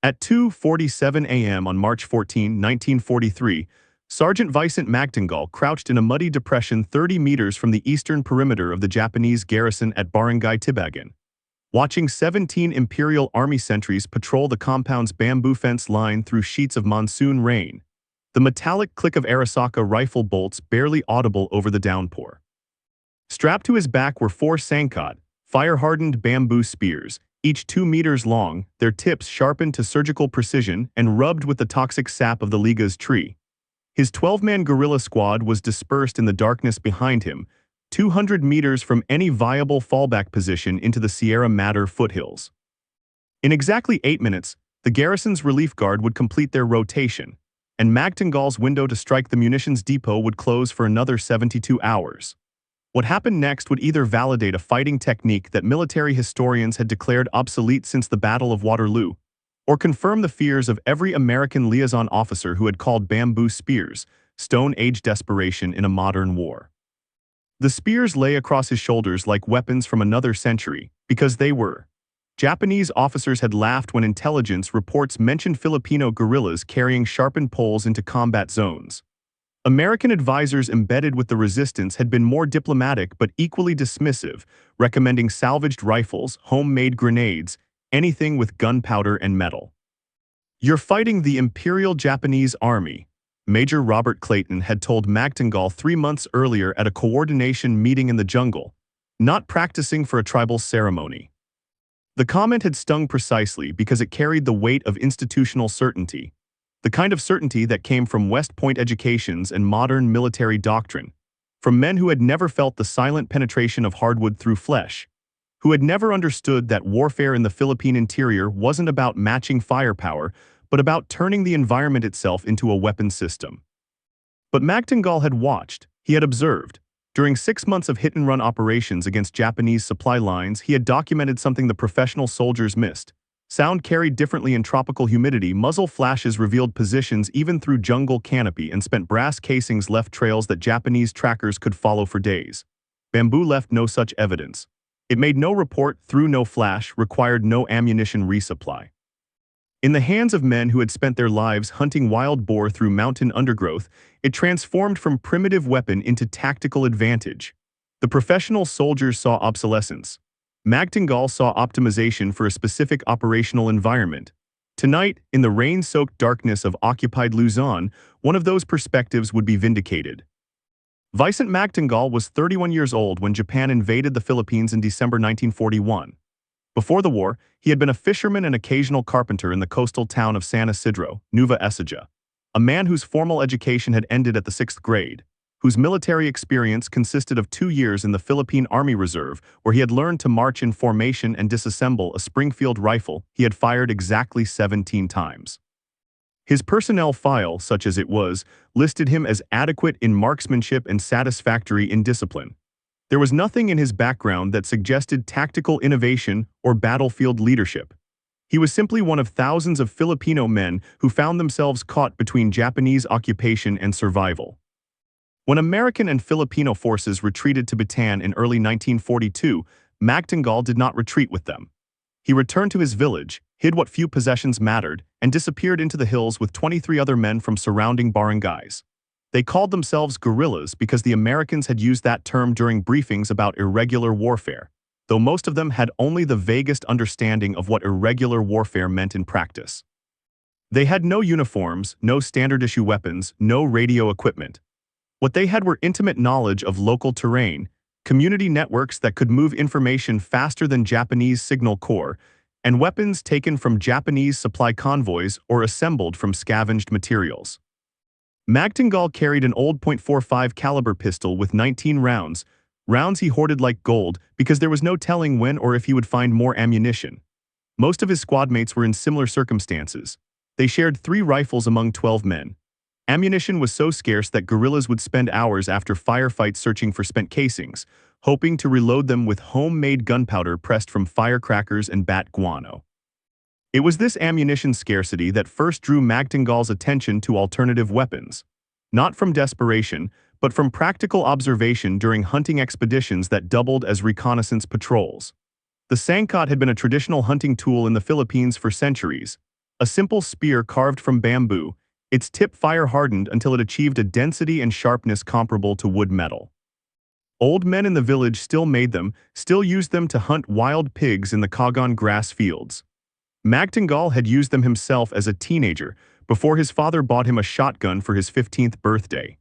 At 2:47 a.m. on March 14, 1943, Sergeant Vicent Magtangal crouched in a muddy depression 30 meters from the eastern perimeter of the Japanese garrison at Barangay Tibagan, watching 17 Imperial Army sentries patrol the compound's bamboo fence line through sheets of monsoon rain, the metallic click of Arisaka rifle bolts barely audible over the downpour. Strapped to his back were 4 Sankot, fire-hardened bamboo spears, each 2 meters long, their tips sharpened to surgical precision and rubbed with the toxic sap of the Liga's tree. His 12-man guerrilla squad was dispersed in the darkness behind him, 200 meters from any viable fallback position into the Sierra Madre foothills. In exactly 8 minutes, the garrison's relief guard would complete their rotation, and Magtangal's window to strike the munitions depot would close for another 72 hours. What happened next would either validate a fighting technique that military historians had declared obsolete since the Battle of Waterloo, or confirm the fears of every American liaison officer who had called bamboo spears Stone Age desperation in a modern war. The spears lay across his shoulders like weapons from another century, because they were. Japanese officers had laughed when intelligence reports mentioned Filipino guerrillas carrying sharpened poles into combat zones. American advisors embedded with the resistance had been more diplomatic but equally dismissive, recommending salvaged rifles, homemade grenades, anything with gunpowder and metal. "You're fighting the Imperial Japanese Army," Major Robert Clayton had told Magtangal 3 months earlier at a coordination meeting in the jungle, "not practicing for a tribal ceremony." The comment had stung precisely because it carried the weight of institutional certainty, the kind of certainty that came from West Point educations and modern military doctrine, from men who had never felt the silent penetration of hardwood through flesh, who had never understood that warfare in the Philippine interior wasn't about matching firepower, but about turning the environment itself into a weapon system. But Magtangal had watched, he had observed. During 6 months of hit-and-run operations against Japanese supply lines, he had documented something the professional soldiers missed. Sound carried differently in tropical humidity, muzzle flashes revealed positions even through jungle canopy, and spent brass casings left trails that Japanese trackers could follow for days. Bamboo left no such evidence. It made no report, threw no flash, required no ammunition resupply. In the hands of men who had spent their lives hunting wild boar through mountain undergrowth, it transformed from primitive weapon into tactical advantage. The professional soldiers saw obsolescence. Magtangal saw optimization for a specific operational environment. Tonight, in the rain-soaked darkness of occupied Luzon, one of those perspectives would be vindicated. Vicent Magtangal was 31 years old when Japan invaded the Philippines in December 1941. Before the war, he had been a fisherman and occasional carpenter in the coastal town of San Isidro, Nueva Ecija, a man whose formal education had ended at the 6th grade, whose military experience consisted of 2 years in the Philippine Army Reserve, where he had learned to march in formation and disassemble a Springfield rifle he had fired exactly 17 times. His personnel file, such as it was, listed him as adequate in marksmanship and satisfactory in discipline. There was nothing in his background that suggested tactical innovation or battlefield leadership. He was simply one of thousands of Filipino men who found themselves caught between Japanese occupation and survival. When American and Filipino forces retreated to Bataan in early 1942, Magtangal did not retreat with them. He returned to his village, hid what few possessions mattered, and disappeared into the hills with 23 other men from surrounding barangays. They called themselves guerrillas because the Americans had used that term during briefings about irregular warfare, though most of them had only the vaguest understanding of what irregular warfare meant in practice. They had no uniforms, no standard-issue weapons, no radio equipment. What they had were intimate knowledge of local terrain, community networks that could move information faster than Japanese signal corps, and weapons taken from Japanese supply convoys or assembled from scavenged materials. Magtangal carried an old .45 caliber pistol with 19 rounds he hoarded like gold because there was no telling when or if he would find more ammunition. Most of his squadmates were in similar circumstances. They shared 3 rifles among 12 men. Ammunition was so scarce that guerrillas would spend hours after firefights searching for spent casings, hoping to reload them with homemade gunpowder pressed from firecrackers and bat guano. It was this ammunition scarcity that first drew Magtangal's attention to alternative weapons, not from desperation, but from practical observation during hunting expeditions that doubled as reconnaissance patrols. The sangkot had been a traditional hunting tool in the Philippines for centuries. A simple spear carved from bamboo, its tip fire-hardened until it achieved a density and sharpness comparable to wood metal. Old men in the village still made them, still used them to hunt wild pigs in the Kagan grass fields. Magtangal had used them himself as a teenager, before his father bought him a shotgun for his 15th birthday.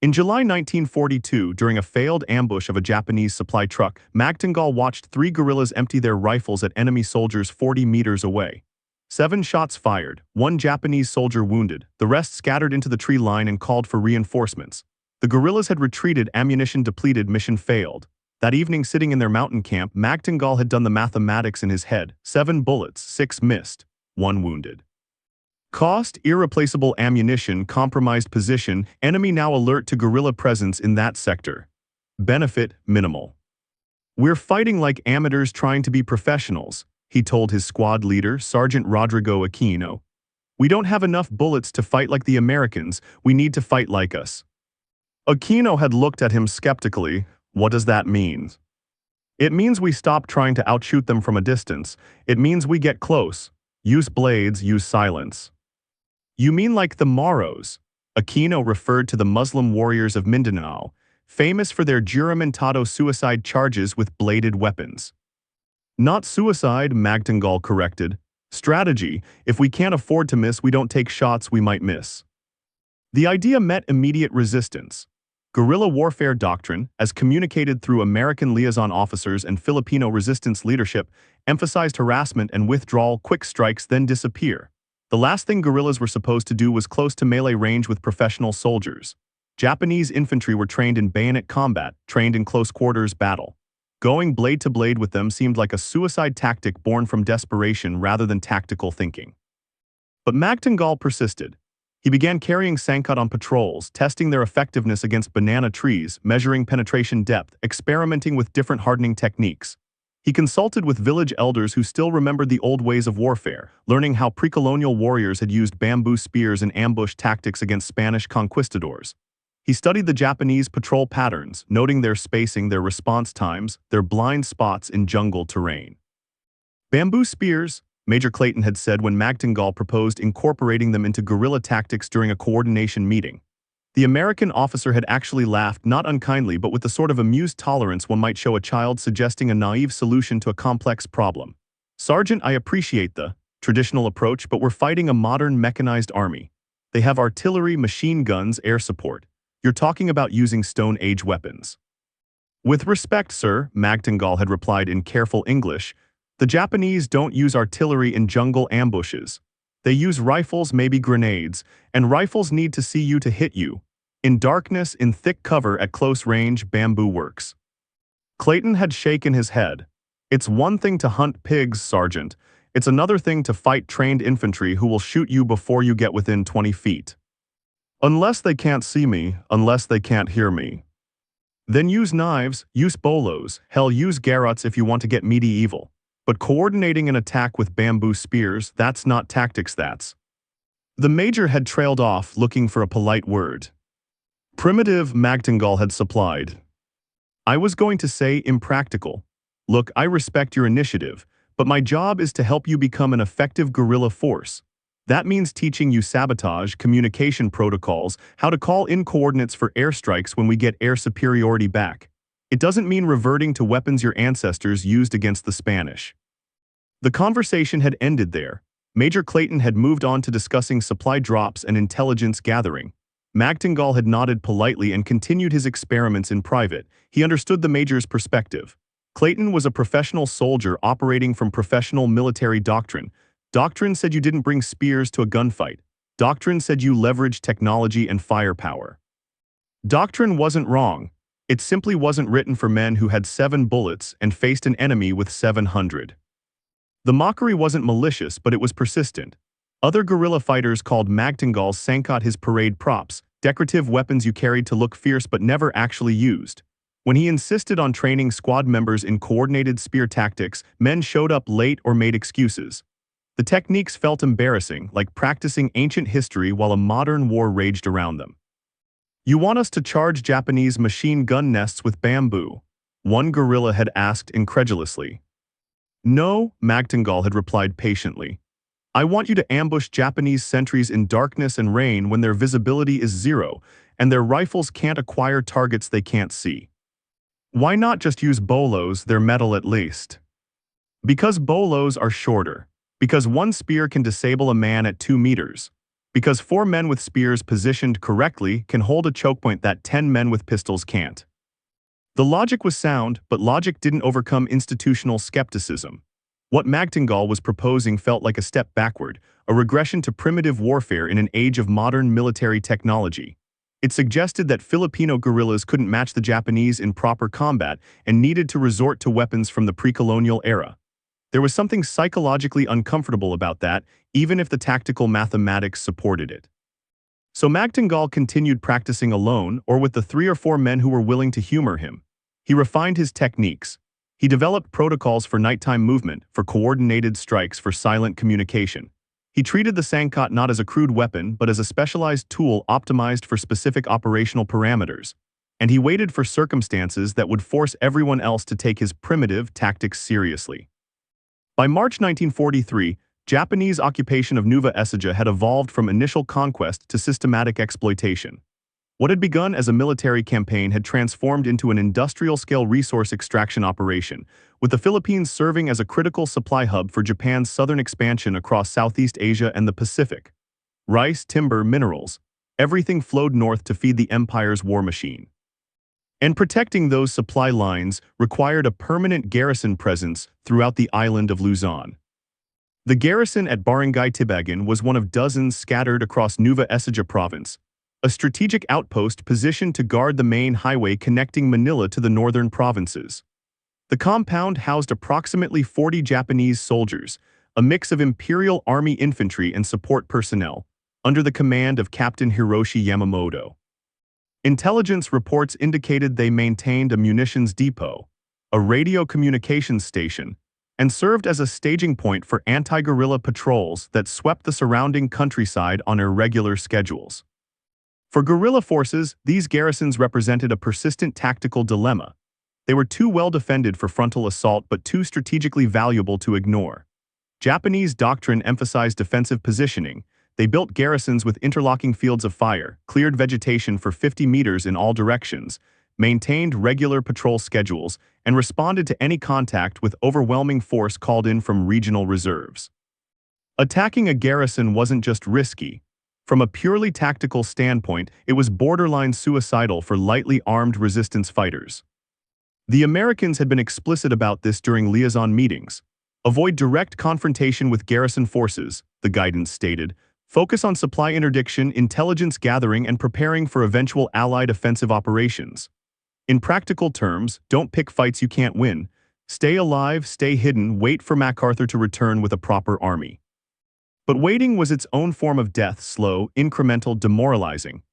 In July 1942, during a failed ambush of a Japanese supply truck, Magtangal watched 3 guerrillas empty their rifles at enemy soldiers 40 meters away. 7 shots fired, 1 Japanese soldier wounded, the rest scattered into the tree line and called for reinforcements. The guerrillas had retreated, ammunition depleted, mission failed. That evening, sitting in their mountain camp, Magtangal had done the mathematics in his head. 7 bullets, 6 missed, 1 wounded. Cost, irreplaceable ammunition, compromised position, enemy now alert to guerrilla presence in that sector. Benefit, minimal. "We're fighting like amateurs trying to be professionals," he told his squad leader, Sergeant Rodrigo Aquino. "We don't have enough bullets to fight like the Americans, we need to fight like us." Aquino had looked at him skeptically. "What does that mean?" "It means we stop trying to outshoot them from a distance. It means we get close. Use blades, use silence." "You mean like the Moros?" Aquino referred to the Muslim warriors of Mindanao, famous for their juramentado suicide charges with bladed weapons. "Not suicide," Magtangal corrected. "Strategy. If we can't afford to miss, we don't take shots we might miss." The idea met immediate resistance. Guerrilla warfare doctrine, as communicated through American liaison officers and Filipino resistance leadership, emphasized harassment and withdrawal, quick strikes, then disappear. The last thing guerrillas were supposed to do was close to melee range with professional soldiers. Japanese infantry were trained in bayonet combat, trained in close quarters battle. Going blade to blade with them seemed like a suicide tactic born from desperation rather than tactical thinking. But Magtangal persisted. He began carrying Sangkut on patrols, testing their effectiveness against banana trees, measuring penetration depth, experimenting with different hardening techniques. He consulted with village elders who still remembered the old ways of warfare, learning how pre-colonial warriors had used bamboo spears and ambush tactics against Spanish conquistadors. He studied the Japanese patrol patterns, noting their spacing, their response times, their blind spots in jungle terrain. "Bamboo spears," Major Clayton had said when Magtangal proposed incorporating them into guerrilla tactics during a coordination meeting. The American officer had actually laughed, not unkindly but with the sort of amused tolerance one might show a child suggesting a naive solution to a complex problem. "Sergeant, I appreciate the traditional approach, but we're fighting a modern mechanized army. They have artillery, machine guns, air support. You're talking about using Stone Age weapons." "With respect, sir," Magtangal had replied in careful English, "the Japanese don't use artillery in jungle ambushes. They use rifles, maybe grenades, and rifles need to see you to hit you. In darkness, in thick cover, at close range, bamboo works." Clayton had shaken his head. "It's one thing to hunt pigs, Sergeant. It's another thing to fight trained infantry who will shoot you before you get within 20 feet. Unless they can't see me, unless they can't hear me. Then use knives, use bolos, hell, use garrots if you want to get medieval. But coordinating an attack with bamboo spears, that's not tactics, that's..." The major had trailed off, looking for a polite word. "Primitive," Magtangal had supplied. "I was going to say impractical. Look, I respect your initiative, but my job is to help you become an effective guerrilla force. That means teaching you sabotage, communication protocols, how to call in coordinates for airstrikes when we get air superiority back. It doesn't mean reverting to weapons your ancestors used against the Spanish." The conversation had ended there. Major Clayton had moved on to discussing supply drops and intelligence gathering. Magtangal had nodded politely and continued his experiments in private. He understood the major's perspective. Clayton was a professional soldier operating from professional military doctrine. Doctrine said you didn't bring spears to a gunfight. Doctrine said you leveraged technology and firepower. Doctrine wasn't wrong. It simply wasn't written for men who had 7 bullets and faced an enemy with 700. The mockery wasn't malicious, but it was persistent. Other guerrilla fighters called Magtangal's Sangkut his parade props, decorative weapons you carried to look fierce but never actually used. When he insisted on training squad members in coordinated spear tactics, men showed up late or made excuses. The techniques felt embarrassing, like practicing ancient history while a modern war raged around them. "You want us to charge Japanese machine gun nests with bamboo?" one guerrilla had asked incredulously. "No," Magtangal had replied patiently. I want you to ambush Japanese sentries in darkness and rain when their visibility is zero, and their rifles can't acquire targets they can't see. Why not just use bolos, they're metal at least? Because bolos are shorter. Because one spear can disable a man at 2 meters. Because 4 men with spears positioned correctly can hold a chokepoint that 10 men with pistols can't. The logic was sound, but logic didn't overcome institutional skepticism. What Magtingal was proposing felt like a step backward, a regression to primitive warfare in an age of modern military technology. It suggested that Filipino guerrillas couldn't match the Japanese in proper combat and needed to resort to weapons from the pre-colonial era. There was something psychologically uncomfortable about that, even if the tactical mathematics supported it. So Magtingal continued practicing alone or with the 3 or 4 men who were willing to humor him. He refined his techniques. He developed protocols for nighttime movement, for coordinated strikes, for silent communication. He treated the sangkot not as a crude weapon, but as a specialized tool optimized for specific operational parameters. And he waited for circumstances that would force everyone else to take his primitive tactics seriously. By March 1943, Japanese occupation of Nueva Ecija had evolved from initial conquest to systematic exploitation. What had begun as a military campaign had transformed into an industrial-scale resource extraction operation, with the Philippines serving as a critical supply hub for Japan's southern expansion across Southeast Asia and the Pacific. Rice, timber, minerals, everything flowed north to feed the empire's war machine. And protecting those supply lines required a permanent garrison presence throughout the island of Luzon. The garrison at Barangay Tibagan was one of dozens scattered across Nueva Ecija province, a strategic outpost positioned to guard the main highway connecting Manila to the northern provinces. The compound housed approximately 40 Japanese soldiers, a mix of Imperial Army infantry and support personnel, under the command of Captain Hiroshi Yamamoto. Intelligence reports indicated they maintained a munitions depot, a radio communications station, and served as a staging point for anti-guerrilla patrols that swept the surrounding countryside on irregular schedules. For guerrilla forces, these garrisons represented a persistent tactical dilemma. They were too well defended for frontal assault but too strategically valuable to ignore. Japanese doctrine emphasized defensive positioning. They built garrisons with interlocking fields of fire, cleared vegetation for 50 meters in all directions, maintained regular patrol schedules, and responded to any contact with overwhelming force called in from regional reserves. Attacking a garrison wasn't just risky. From a purely tactical standpoint, it was borderline suicidal for lightly armed resistance fighters. The Americans had been explicit about this during liaison meetings. Avoid direct confrontation with garrison forces, the guidance stated. Focus on supply interdiction, intelligence gathering, and preparing for eventual Allied offensive operations. In practical terms, don't pick fights you can't win. Stay alive, stay hidden, wait for MacArthur to return with a proper army. But waiting was its own form of death, slow, incremental, demoralizing.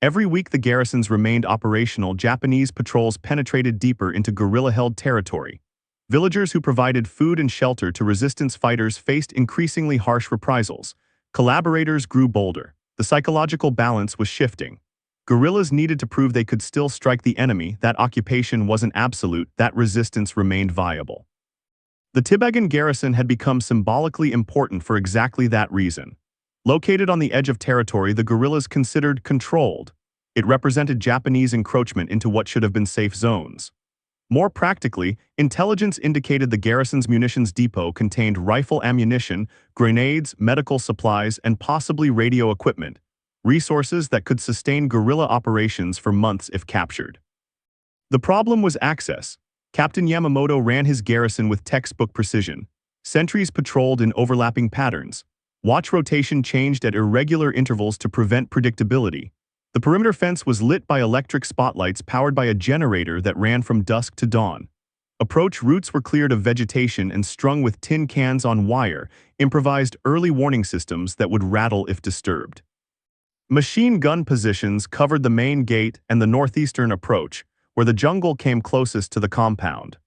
Every week the garrisons remained operational, Japanese patrols penetrated deeper into guerrilla-held territory. Villagers who provided food and shelter to resistance fighters faced increasingly harsh reprisals. Collaborators grew bolder. The psychological balance was shifting. Guerrillas needed to prove they could still strike the enemy, that occupation wasn't absolute, that resistance remained viable. The Tibagan garrison had become symbolically important for exactly that reason. Located on the edge of territory the guerrillas considered controlled, it represented Japanese encroachment into what should have been safe zones. More practically, intelligence indicated the garrison's munitions depot contained rifle ammunition, grenades, medical supplies, and possibly radio equipment, resources that could sustain guerrilla operations for months if captured. The problem was access. Captain Yamamoto ran his garrison with textbook precision. Sentries patrolled in overlapping patterns. Watch rotation changed at irregular intervals to prevent predictability. The perimeter fence was lit by electric spotlights powered by a generator that ran from dusk to dawn. Approach routes were cleared of vegetation and strung with tin cans on wire, improvised early warning systems that would rattle if disturbed. Machine gun positions covered the main gate and the northeastern approach, where the jungle came closest to the compound.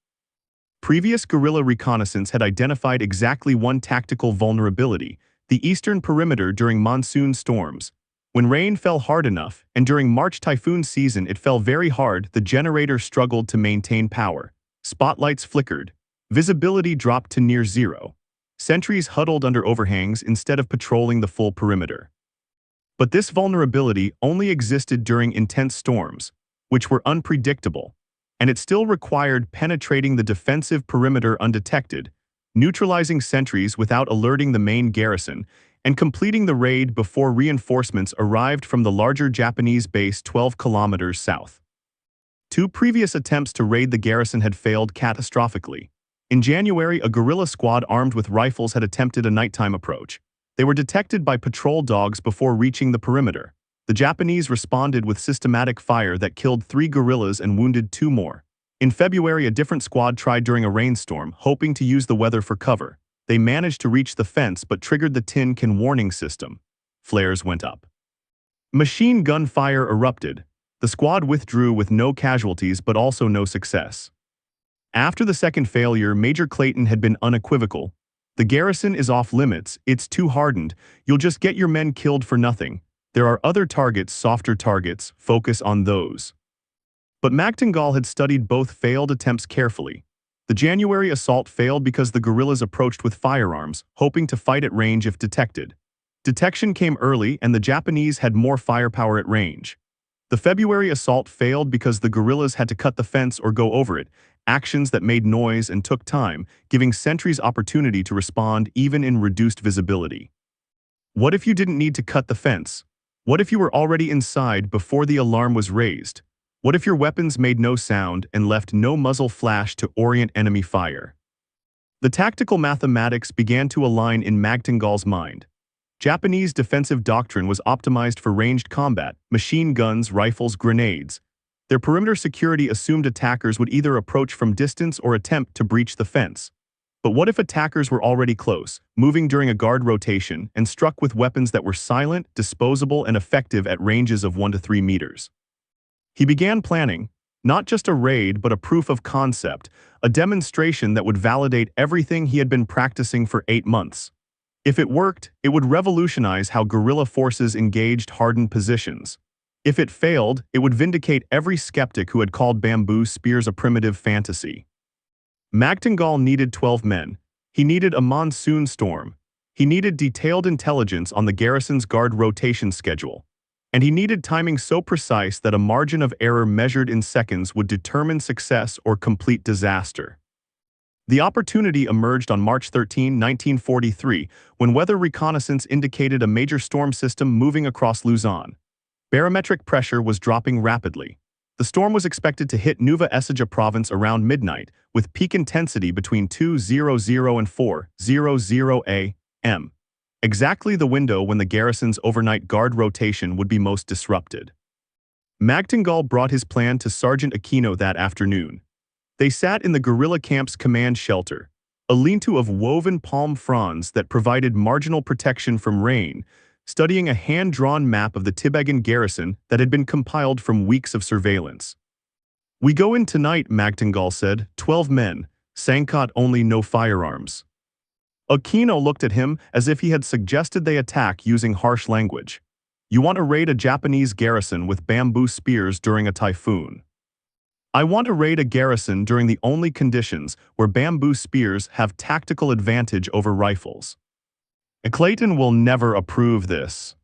Previous guerrilla reconnaissance had identified exactly one tactical vulnerability: the eastern perimeter during monsoon storms. When rain fell hard enough, and during March typhoon season it fell very hard, the generator struggled to maintain power. Spotlights flickered. Visibility dropped to near zero. Sentries huddled under overhangs instead of patrolling the full perimeter. But this vulnerability only existed during intense storms, which were unpredictable, and it still required penetrating the defensive perimeter undetected, neutralizing sentries without alerting the main garrison, and completing the raid before reinforcements arrived from the larger Japanese base 12 kilometers south. Two previous attempts to raid the garrison had failed catastrophically. In January, a guerrilla squad armed with rifles had attempted a nighttime approach. They were detected by patrol dogs before reaching the perimeter. The Japanese responded with systematic fire that killed 3 guerrillas and wounded 2 more. In February, a different squad tried during a rainstorm, hoping to use the weather for cover. They managed to reach the fence but triggered the tin can warning system. Flares went up. Machine gun fire erupted. The squad withdrew with no casualties but also no success. After the second failure, Major Clayton had been unequivocal. The garrison is off limits, it's too hardened, you'll just get your men killed for nothing. There are other targets, softer targets, focus on those. But Magtingal had studied both failed attempts carefully. The January assault failed because the guerrillas approached with firearms, hoping to fight at range if detected. Detection came early and the Japanese had more firepower at range. The February assault failed because the guerrillas had to cut the fence or go over it, actions that made noise and took time, giving sentries opportunity to respond even in reduced visibility. What if you didn't need to cut the fence? What if you were already inside before the alarm was raised? What if your weapons made no sound and left no muzzle flash to orient enemy fire? The tactical mathematics began to align in Magtingal's mind. Japanese defensive doctrine was optimized for ranged combat, machine guns, rifles, grenades. Their perimeter security assumed attackers would either approach from distance or attempt to breach the fence. But what if attackers were already close, moving during a guard rotation, and struck with weapons that were silent, disposable, and effective at ranges of 1 to 3 meters? He began planning, not just a raid but a proof of concept, a demonstration that would validate everything he had been practicing for 8 months. If it worked, it would revolutionize how guerrilla forces engaged hardened positions. If it failed, it would vindicate every skeptic who had called bamboo spears a primitive fantasy. Magtingal needed 12 men. He needed a monsoon storm. He needed detailed intelligence on the garrison's guard rotation schedule. And he needed timing so precise that a margin of error measured in seconds would determine success or complete disaster. The opportunity emerged on March 13, 1943, when weather reconnaissance indicated a major storm system moving across Luzon. Barometric pressure was dropping rapidly. The storm was expected to hit Nueva Ecija province around midnight, with peak intensity between 2:00 and 4:00 a.m. Exactly the window when the garrison's overnight guard rotation would be most disrupted. Magtingal brought his plan to Sergeant Aquino that afternoon. They sat in the guerrilla camp's command shelter, a lean-to of woven palm fronds that provided marginal protection from rain, studying a hand-drawn map of the Tibagan garrison that had been compiled from weeks of surveillance. "We go in tonight," Magtingal said, 12 men, Sangkot only, no firearms. Aquino looked at him as if he had suggested they attack using harsh language. "You want to raid a Japanese garrison with bamboo spears during a typhoon. I want to raid a garrison during the only conditions where bamboo spears have tactical advantage over rifles. Clayton will never approve this."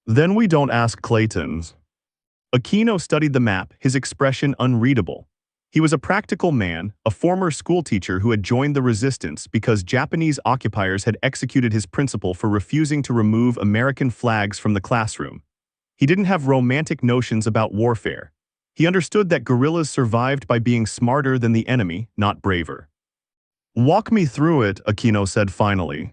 "Then we don't ask Clayton's." Aquino studied the map, his expression unreadable. He was a practical man, a former schoolteacher who had joined the resistance because Japanese occupiers had executed his principle for refusing to remove American flags from the classroom. He didn't have romantic notions about warfare. He understood that guerrillas survived by being smarter than the enemy, not braver. "Walk me through it," Aquino said finally.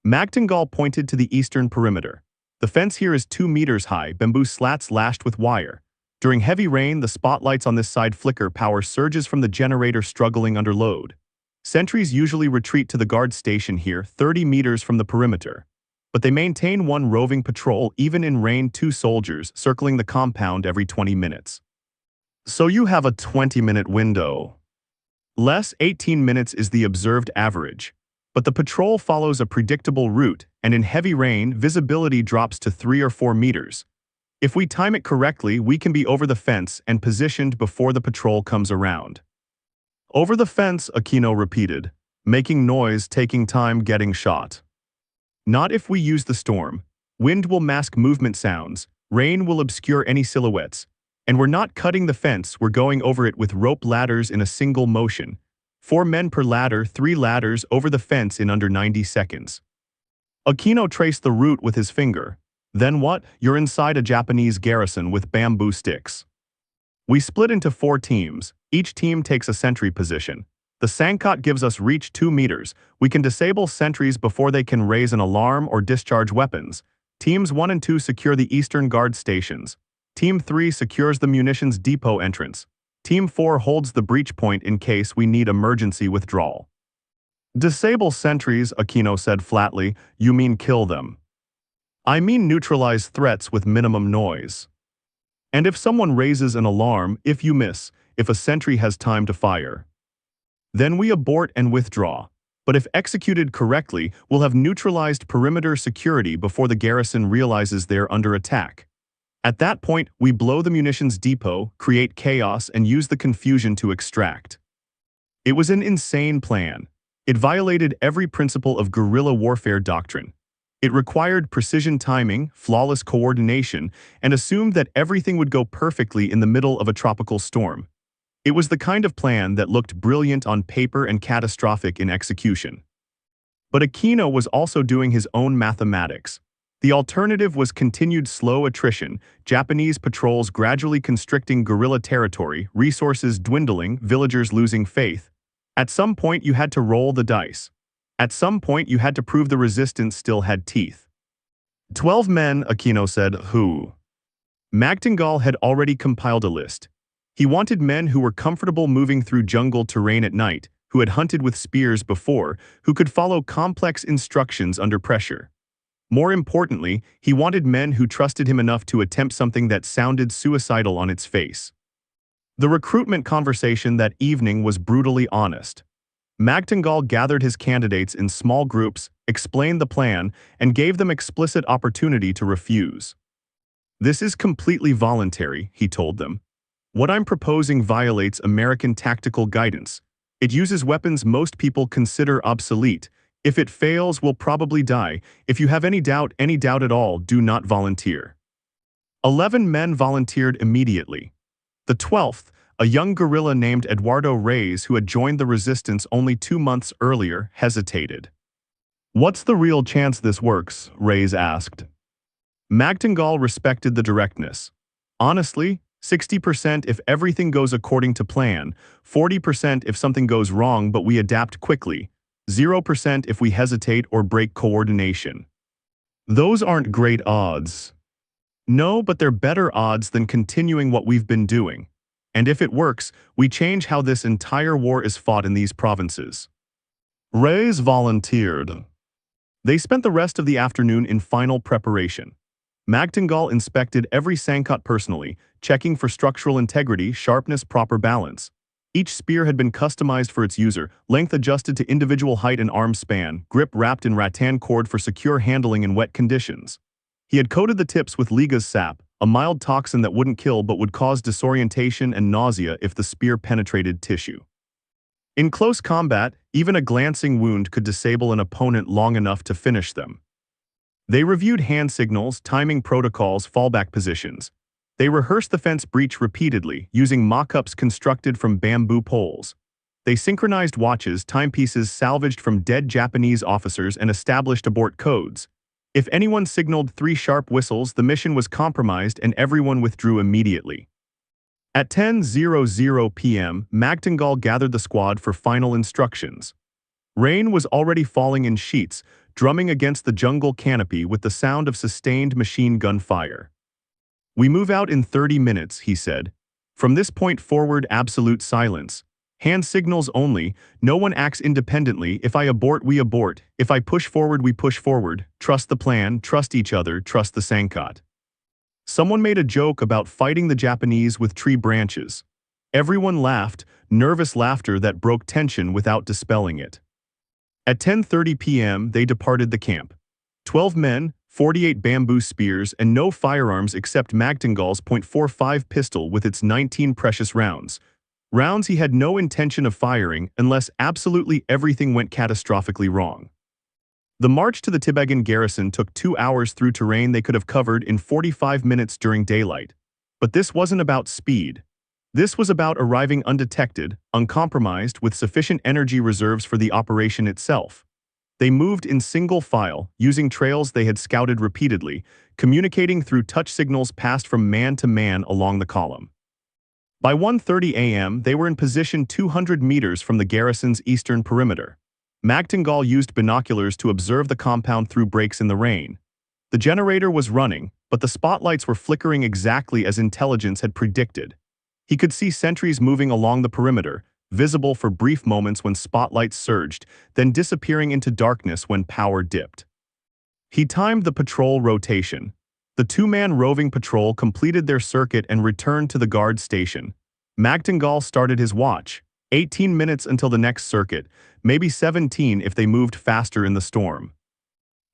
Magtingal pointed to the eastern perimeter. "The fence here is 2 meters high, bamboo slats lashed with wire. During heavy rain, the spotlights on this side flicker, power surges from the generator struggling under load. Sentries usually retreat to the guard station here, 30 meters from the perimeter. But they maintain one roving patrol even in rain, 2 soldiers circling the compound every 20 minutes. So you have a 20-minute window. Less 18 minutes is the observed average. But the patrol follows a predictable route, and in heavy rain, visibility drops to 3 or 4 meters. If we time it correctly, we can be over the fence and positioned before the patrol comes around." "Over the fence," Aquino repeated. making noise, taking time, getting shot. Not if we use the storm. Wind will mask movement sounds, rain will obscure any silhouettes, and we're not cutting the fence, we're going over it with rope ladders in a single motion. 4 men per ladder, 3 ladders over the fence in under 90 seconds. Aquino traced the route with his finger. Then what? You're inside a Japanese garrison with bamboo sticks. We split into 4 teams. Each team takes a sentry position. The Sankot gives us reach 2 meters. We can disable sentries before they can raise an alarm or discharge weapons. Teams 1 and 2 secure the eastern guard stations. Team 3 secures the munitions depot entrance. Team 4 holds the breach point in case we need emergency withdrawal. Disable sentries, Aquino said flatly. You mean kill them. I mean neutralize threats with minimum noise. And if someone raises an alarm, if you miss, if a sentry has time to fire, then we abort and withdraw. But if executed correctly, we'll have neutralized perimeter security before the garrison realizes they're under attack. At that point, we blow the munitions depot, create chaos, and use the confusion to extract. It was an insane plan. It violated every principle of guerrilla warfare doctrine. It required precision timing, flawless coordination, and assumed that everything would go perfectly in the middle of a tropical storm. It was the kind of plan that looked brilliant on paper and catastrophic in execution. But Aquino was also doing his own mathematics. The alternative was continued slow attrition, Japanese patrols gradually constricting guerrilla territory, resources dwindling, villagers losing faith. At some point you had to roll the dice. At some point you had to prove the resistance still had teeth. 12 men, Aquino said, who? Magtingal had already compiled a list. He wanted men who were comfortable moving through jungle terrain at night, who had hunted with spears before, who could follow complex instructions under pressure. More importantly, he wanted men who trusted him enough to attempt something that sounded suicidal on its face. The recruitment conversation that evening was brutally honest. Magtingal gathered his candidates in small groups, explained the plan, and gave them explicit opportunity to refuse. This is completely voluntary, he told them. What I'm proposing violates American tactical guidance. It uses weapons most people consider obsolete. If it fails, we'll probably die. If you have any doubt at all, do not volunteer. 11 men volunteered immediately. The 12th, a young guerrilla named Eduardo Reyes who had joined the resistance only 2 months earlier, hesitated. What's the real chance this works? Reyes asked. Magtingal respected the directness. Honestly, 60% if everything goes according to plan, 40% if something goes wrong but we adapt quickly, 0% if we hesitate or break coordination. Those aren't great odds. No, but they're better odds than continuing what we've been doing. And if it works, we change how this entire war is fought in these provinces. Reyes volunteered. They spent the rest of the afternoon in final preparation. Magtingal inspected every Sankot personally, checking for structural integrity, sharpness, proper balance. Each spear had been customized for its user, length adjusted to individual height and arm span, grip wrapped in rattan cord for secure handling in wet conditions. He had coated the tips with Liga's sap, a mild toxin that wouldn't kill but would cause disorientation and nausea if the spear penetrated tissue. In close combat, even a glancing wound could disable an opponent long enough to finish them. They reviewed hand signals, timing protocols, fallback positions. They rehearsed the fence breach repeatedly, using mock-ups constructed from bamboo poles. They synchronized watches, timepieces salvaged from dead Japanese officers, and established abort codes. If anyone signaled 3 sharp whistles, the mission was compromised and everyone withdrew immediately. At 10:00 p.m., Magtingal gathered the squad for final instructions. Rain was already falling in sheets, drumming against the jungle canopy with the sound of sustained machine gun fire. We move out in 30 minutes, he said. From this point forward, absolute silence. Hand signals only, no one acts independently. If I abort, we abort. If I push forward, we push forward. Trust the plan, trust each other, trust the Sankot. Someone made a joke about fighting the Japanese with tree branches. Everyone laughed, nervous laughter that broke tension without dispelling it. At 10:30 p.m., they departed the camp. 12 men, 48 bamboo spears, and no firearms except Magtingal's .45 pistol with its 19 precious rounds. Rounds he had no intention of firing unless absolutely everything went catastrophically wrong. The march to the Tibagan garrison took 2 hours through terrain they could have covered in 45 minutes during daylight. But this wasn't about speed. This was about arriving undetected, uncompromised, with sufficient energy reserves for the operation itself. They moved in single file, using trails they had scouted repeatedly, communicating through touch signals passed from man to man along the column. By 1:30 a.m., they were in position 200 meters from the garrison's eastern perimeter. Magtingal used binoculars to observe the compound through breaks in the rain. The generator was running, but the spotlights were flickering exactly as intelligence had predicted. He could see sentries moving along the perimeter, visible for brief moments when spotlights surged, then disappearing into darkness when power dipped. He timed the patrol rotation. The two-man roving patrol completed their circuit and returned to the guard station. Magtingal started his watch, 18 minutes until the next circuit, maybe 17 if they moved faster in the storm.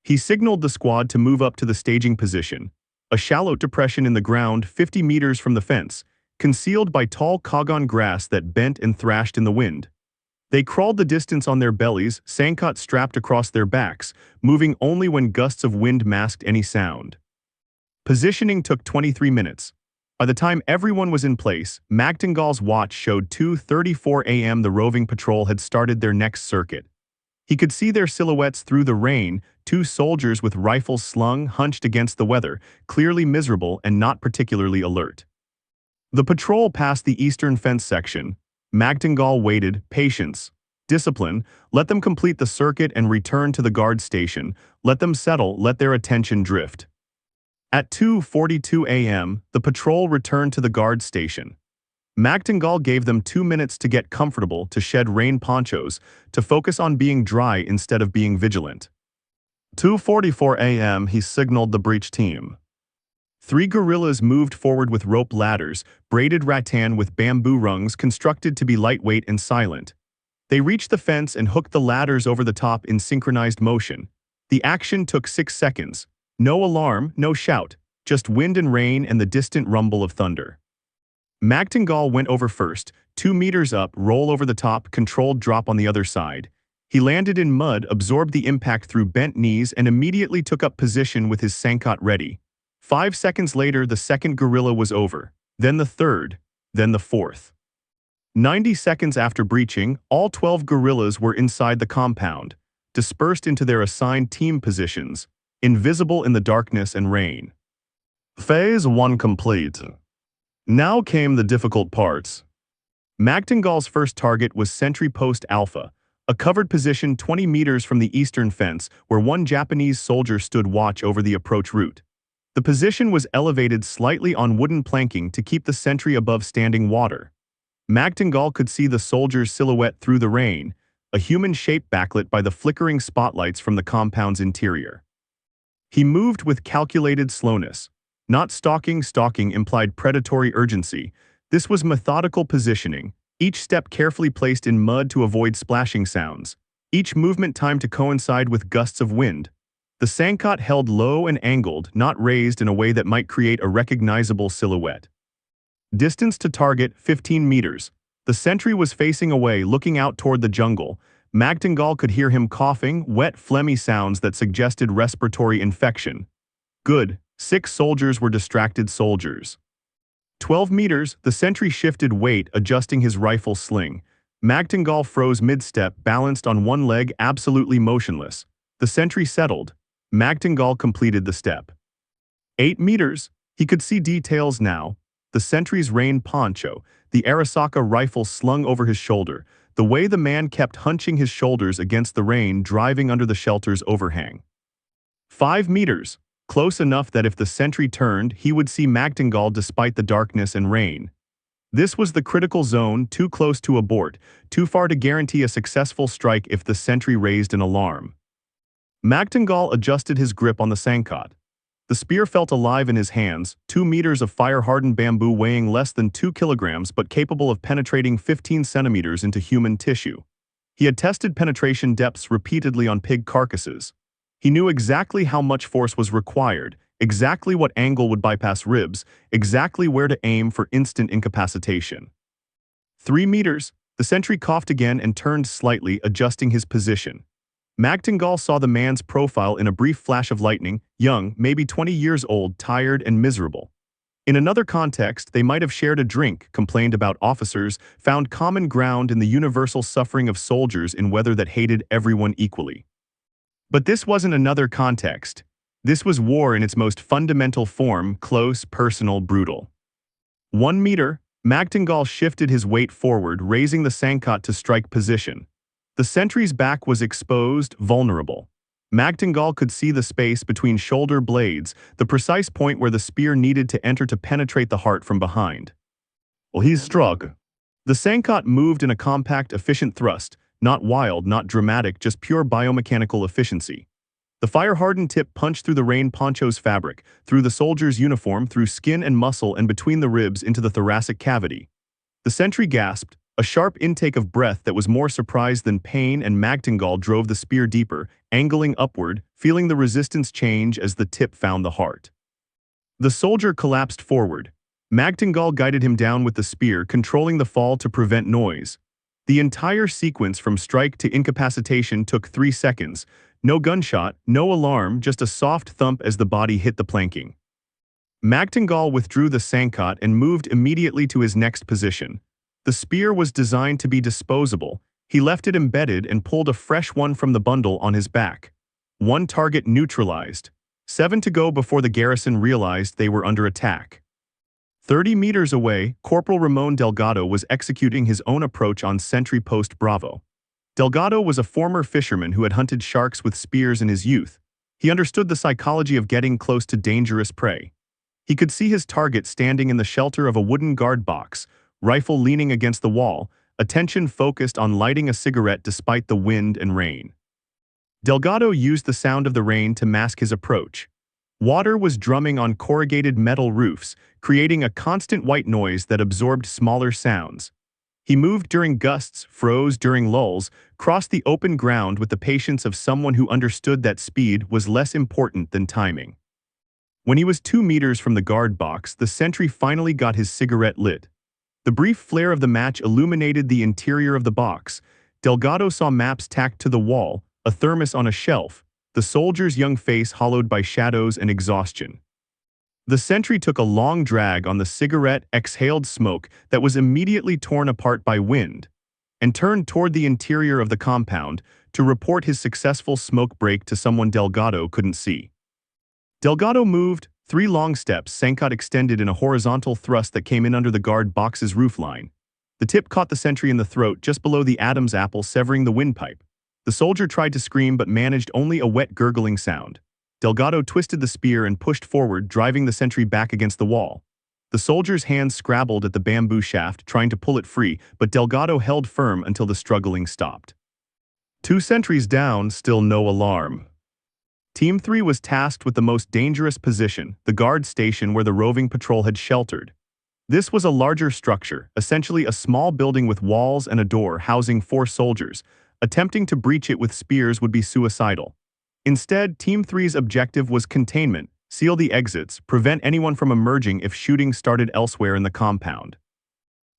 He signaled the squad to move up to the staging position, a shallow depression in the ground 50 meters from the fence, concealed by tall kagan grass that bent and thrashed in the wind. They crawled the distance on their bellies, sankot strapped across their backs, moving only when gusts of wind masked any sound. Positioning took 23 minutes. By the time everyone was in place, Magtingal's watch showed 2:34 a.m. the roving patrol had started their next circuit. He could see their silhouettes through the rain, two soldiers with rifles slung, hunched against the weather, clearly miserable and not particularly alert. The patrol passed the eastern fence section. Magtingal waited, patience, discipline, let them complete the circuit and return to the guard station, let them settle, let their attention drift. At 2:42 a.m., the patrol returned to the guard station. Magtingal gave them 2 minutes to get comfortable, to shed rain ponchos, to focus on being dry instead of being vigilant. 2:44 a.m. he signaled the breach team. 3 guerrillas moved forward with rope ladders, braided rattan with bamboo rungs constructed to be lightweight and silent. They reached the fence and hooked the ladders over the top in synchronized motion. The action took 6 seconds. No alarm, no shout, just wind and rain and the distant rumble of thunder. Magtingal went over first, 2 meters up, roll over the top, controlled drop on the other side. He landed in mud, absorbed the impact through bent knees, and immediately took up position with his sankot ready. 5 seconds later, the second guerrilla was over, then the third, then the fourth. 90 seconds after breaching, all 12 guerrillas were inside the compound, dispersed into their assigned team positions, invisible in the darkness and rain. Phase 1 complete. Now came the difficult parts. Magtingal's first target was Sentry Post Alpha, a covered position 20 meters from the eastern fence where one Japanese soldier stood watch over the approach route. The position was elevated slightly on wooden planking to keep the sentry above standing water. Magtingal could see the soldier's silhouette through the rain, a human shape backlit by the flickering spotlights from the compound's interior. He moved with calculated slowness. Not stalking implied predatory urgency. This was methodical positioning, each step carefully placed in mud to avoid splashing sounds, each movement timed to coincide with gusts of wind. The sankot held low and angled, not raised in a way that might create a recognizable silhouette. Distance to target, 15 meters. The sentry was facing away, looking out toward the jungle. Magtingal could hear him coughing, wet, phlegmy sounds that suggested respiratory infection. Good. 6 soldiers were distracted soldiers. 12 meters, the sentry shifted weight, adjusting his rifle sling. Magtingal froze mid-step, balanced on one leg, absolutely motionless. The sentry settled. Magtingal completed the step. 8 meters, he could see details now. The sentry's rain poncho, the Arasaka rifle slung over his shoulder, the way the man kept hunching his shoulders against the rain driving under the shelter's overhang. 5 meters, close enough that if the sentry turned, he would see Magtingal despite the darkness and rain. This was the critical zone, too close to abort, too far to guarantee a successful strike if the sentry raised an alarm. Magtingal adjusted his grip on the sankot. The spear felt alive in his hands, 2 meters of fire-hardened bamboo weighing less than 2 kilograms but capable of penetrating 15 centimeters into human tissue. He had tested penetration depths repeatedly on pig carcasses. He knew exactly how much force was required, exactly what angle would bypass ribs, exactly where to aim for instant incapacitation. 3 meters. The sentry coughed again and turned slightly, adjusting his position. Magtingal saw the man's profile in a brief flash of lightning, young, maybe 20 years old, tired and miserable. In another context, they might have shared a drink, complained about officers, found common ground in the universal suffering of soldiers in weather that hated everyone equally. But this wasn't another context. This was war in its most fundamental form, close, personal, brutal. 1 meter. Magtingal shifted his weight forward, raising the Sankot to strike position. The sentry's back was exposed, vulnerable. Magtingal could see the space between shoulder blades, the precise point where the spear needed to enter to penetrate the heart from behind. Well, he struck. The Sankot moved in a compact, efficient thrust, not wild, not dramatic, just pure biomechanical efficiency. The fire-hardened tip punched through the rain poncho's fabric, through the soldier's uniform, through skin and muscle, and between the ribs into the thoracic cavity. The sentry gasped, a sharp intake of breath that was more surprise than pain, and Magtingal drove the spear deeper, angling upward, feeling the resistance change as the tip found the heart. The soldier collapsed forward. Magtingal guided him down with the spear, controlling the fall to prevent noise. The entire sequence from strike to incapacitation took 3 seconds. No gunshot, no alarm, just a soft thump as the body hit the planking. Magtingal withdrew the Sankot and moved immediately to his next position. The spear was designed to be disposable. He left it embedded and pulled a fresh one from the bundle on his back. 1 target neutralized. 7 to go before the garrison realized they were under attack. 30 meters away, Corporal Ramon Delgado was executing his own approach on Sentry Post Bravo. Delgado was a former fisherman who had hunted sharks with spears in his youth. He understood the psychology of getting close to dangerous prey. He could see his target standing in the shelter of a wooden guard box, rifle leaning against the wall, attention focused on lighting a cigarette despite the wind and rain. Delgado used the sound of the rain to mask his approach. Water was drumming on corrugated metal roofs, creating a constant white noise that absorbed smaller sounds. He moved during gusts, froze during lulls, crossed the open ground with the patience of someone who understood that speed was less important than timing. When he was 2 meters from the guard box, the sentry finally got his cigarette lit. The brief flare of the match illuminated the interior of the box. Delgado saw maps tacked to the wall, a thermos on a shelf, the soldier's young face hollowed by shadows and exhaustion. The sentry took a long drag on the cigarette, exhaled smoke that was immediately torn apart by wind, and turned toward the interior of the compound to report his successful smoke break to someone Delgado couldn't see. Delgado moved 3 long steps, Sankot extended in a horizontal thrust that came in under the guard box's roofline. The tip caught the sentry in the throat just below the Adam's apple, severing the windpipe. The soldier tried to scream but managed only a wet gurgling sound. Delgado twisted the spear and pushed forward, driving the sentry back against the wall. The soldier's hands scrabbled at the bamboo shaft, trying to pull it free, but Delgado held firm until the struggling stopped. 2 sentries down, still no alarm. Team 3 was tasked with the most dangerous position, the guard station where the roving patrol had sheltered. This was a larger structure, essentially a small building with walls and a door housing 4 soldiers. Attempting to breach it with spears would be suicidal. Instead, Team 3's objective was containment, seal the exits, prevent anyone from emerging if shooting started elsewhere in the compound.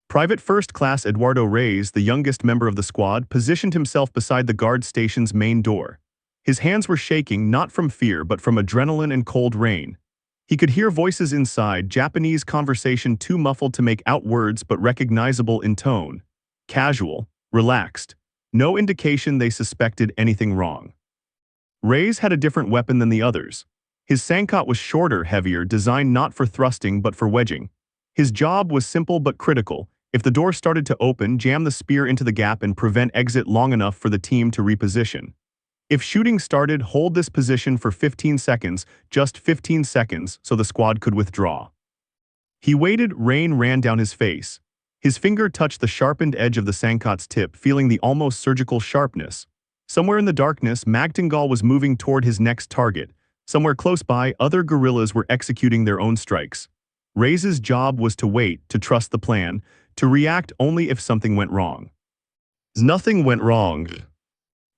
Private First Class Eduardo Reyes, the youngest member of the squad, positioned himself beside the guard station's main door. His hands were shaking, not from fear but from adrenaline and cold rain. He could hear voices inside, Japanese conversation too muffled to make out words but recognizable in tone. Casual, relaxed. No indication they suspected anything wrong. Reyes had a different weapon than the others. His Sankot was shorter, heavier, designed not for thrusting but for wedging. His job was simple but critical. If the door started to open, jam the spear into the gap and prevent exit long enough for the team to reposition. If shooting started, hold this position for 15 seconds, just 15 seconds, so the squad could withdraw. He waited, rain ran down his face. His finger touched the sharpened edge of the Sankot's tip, feeling the almost surgical sharpness. Somewhere in the darkness, Magtingal was moving toward his next target. Somewhere close by, other guerrillas were executing their own strikes. Reyes' job was to wait, to trust the plan, to react only if something went wrong. Nothing went wrong.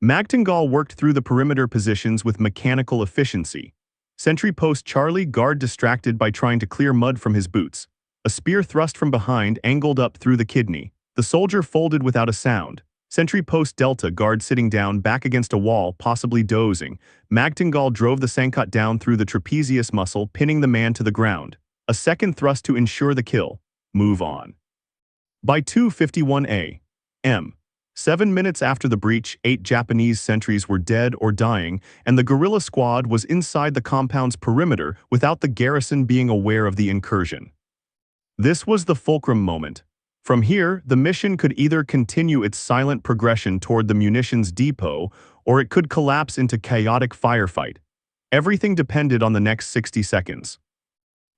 Magtingal worked through the perimeter positions with mechanical efficiency. Sentry post Charlie, guard distracted by trying to clear mud from his boots. A spear thrust from behind angled up through the kidney. The soldier folded without a sound. Sentry post Delta guard sitting down back against a wall, possibly dozing. Magtingal drove the Sankot down through the trapezius muscle, pinning the man to the ground. A second thrust to ensure the kill. Move on. By 2:51 a.m., 7 minutes after the breach, 8 Japanese sentries were dead or dying, and the guerrilla squad was inside the compound's perimeter without the garrison being aware of the incursion. This was the fulcrum moment. From here, the mission could either continue its silent progression toward the munitions depot, or it could collapse into chaotic firefight. Everything depended on the next 60 seconds.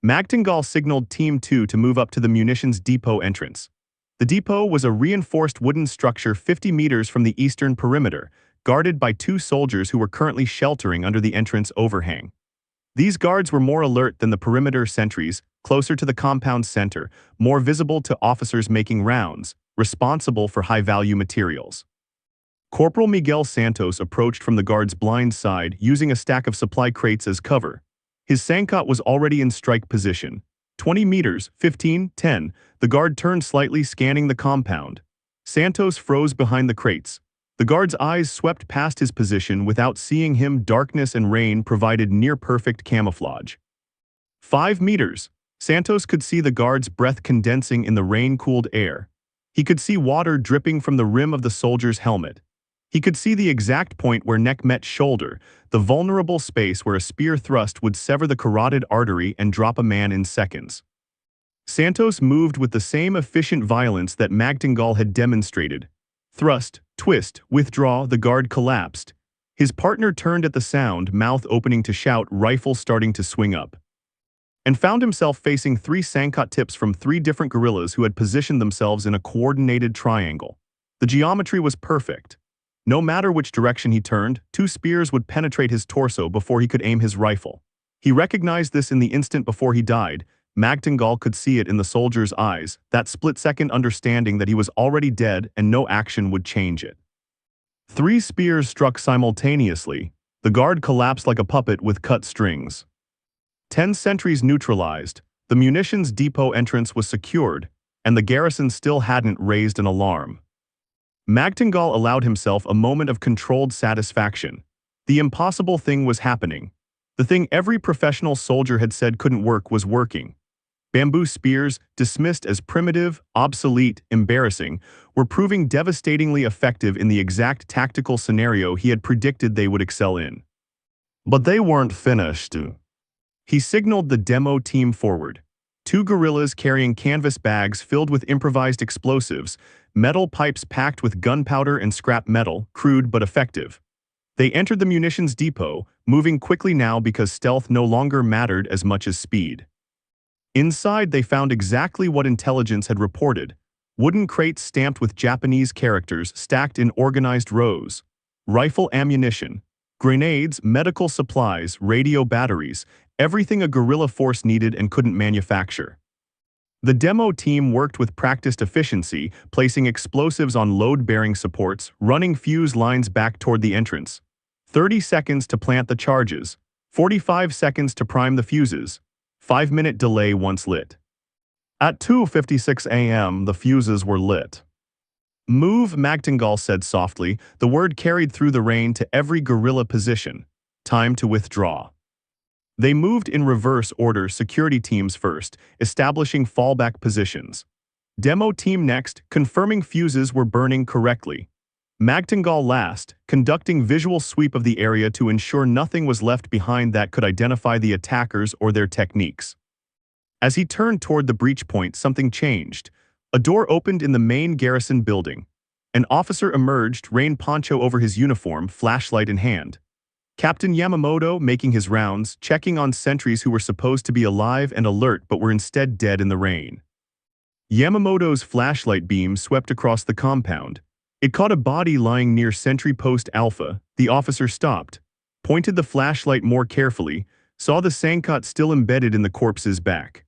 Magtingal signaled Team 2 to move up to the munitions depot entrance. The depot was a reinforced wooden structure 50 meters from the eastern perimeter, guarded by 2 soldiers who were currently sheltering under the entrance overhang. These guards were more alert than the perimeter sentries, closer to the compound's center, more visible to officers making rounds, responsible for high-value materials. Corporal Miguel Santos approached from the guard's blind side, using a stack of supply crates as cover. His Sankot was already in strike position. 20 meters, 15-10, the guard turned slightly, scanning the compound. Santos froze behind the crates. The guard's eyes swept past his position without seeing him. Darkness and rain provided near-perfect camouflage. 5 meters. Santos could see the guard's breath condensing in the rain-cooled air. He could see water dripping from the rim of the soldier's helmet. He could see the exact point where neck met shoulder, the vulnerable space where a spear thrust would sever the carotid artery and drop a man in seconds. Santos moved with the same efficient violence that Magtingal had demonstrated. Thrust, twist, withdraw, the guard collapsed. His partner turned at the sound, mouth opening to shout, rifle starting to swing up. And found himself facing 3 Sankot tips from 3 different guerrillas who had positioned themselves in a coordinated triangle. The geometry was perfect. No matter which direction he turned, 2 spears would penetrate his torso before he could aim his rifle. He recognized this in the instant before he died. Magtingal could see it in the soldier's eyes, that split-second understanding that he was already dead and no action would change it. 3 spears struck simultaneously. The guard collapsed like a puppet with cut strings. 10 sentries neutralized, the munitions depot entrance was secured, and the garrison still hadn't raised an alarm. Magtingal allowed himself a moment of controlled satisfaction. The impossible thing was happening. The thing every professional soldier had said couldn't work was working. Bamboo spears, dismissed as primitive, obsolete, embarrassing, were proving devastatingly effective in the exact tactical scenario he had predicted they would excel in. But they weren't finished. He signaled the demo team forward. 2 guerrillas carrying canvas bags filled with improvised explosives, metal pipes packed with gunpowder and scrap metal, crude but effective. They entered the munitions depot, moving quickly now because stealth no longer mattered as much as speed. Inside, they found exactly what intelligence had reported: wooden crates stamped with Japanese characters stacked in organized rows, rifle ammunition, grenades, medical supplies, radio batteries, everything a guerrilla force needed and couldn't manufacture. The demo team worked with practiced efficiency, placing explosives on load-bearing supports, running fuse lines back toward the entrance. 30 seconds to plant the charges, 45 seconds to prime the fuses, 5-minute delay once lit. At 2:56 a.m., the fuses were lit. Move, Magtingal said softly, the word carried through the rain to every guerrilla position. Time to withdraw. They moved in reverse order, security teams first, establishing fallback positions. Demo team next, confirming fuses were burning correctly. Magtingal last, conducting visual sweep of the area to ensure nothing was left behind that could identify the attackers or their techniques. As he turned toward the breach point, something changed. A door opened in the main garrison building. An officer emerged, rain poncho over his uniform, flashlight in hand. Captain Yamamoto, making his rounds, checking on sentries who were supposed to be alive and alert but were instead dead in the rain. Yamamoto's flashlight beam swept across the compound. It caught a body lying near Sentry Post Alpha. The officer stopped, pointed the flashlight more carefully, saw the Sankot still embedded in the corpse's back.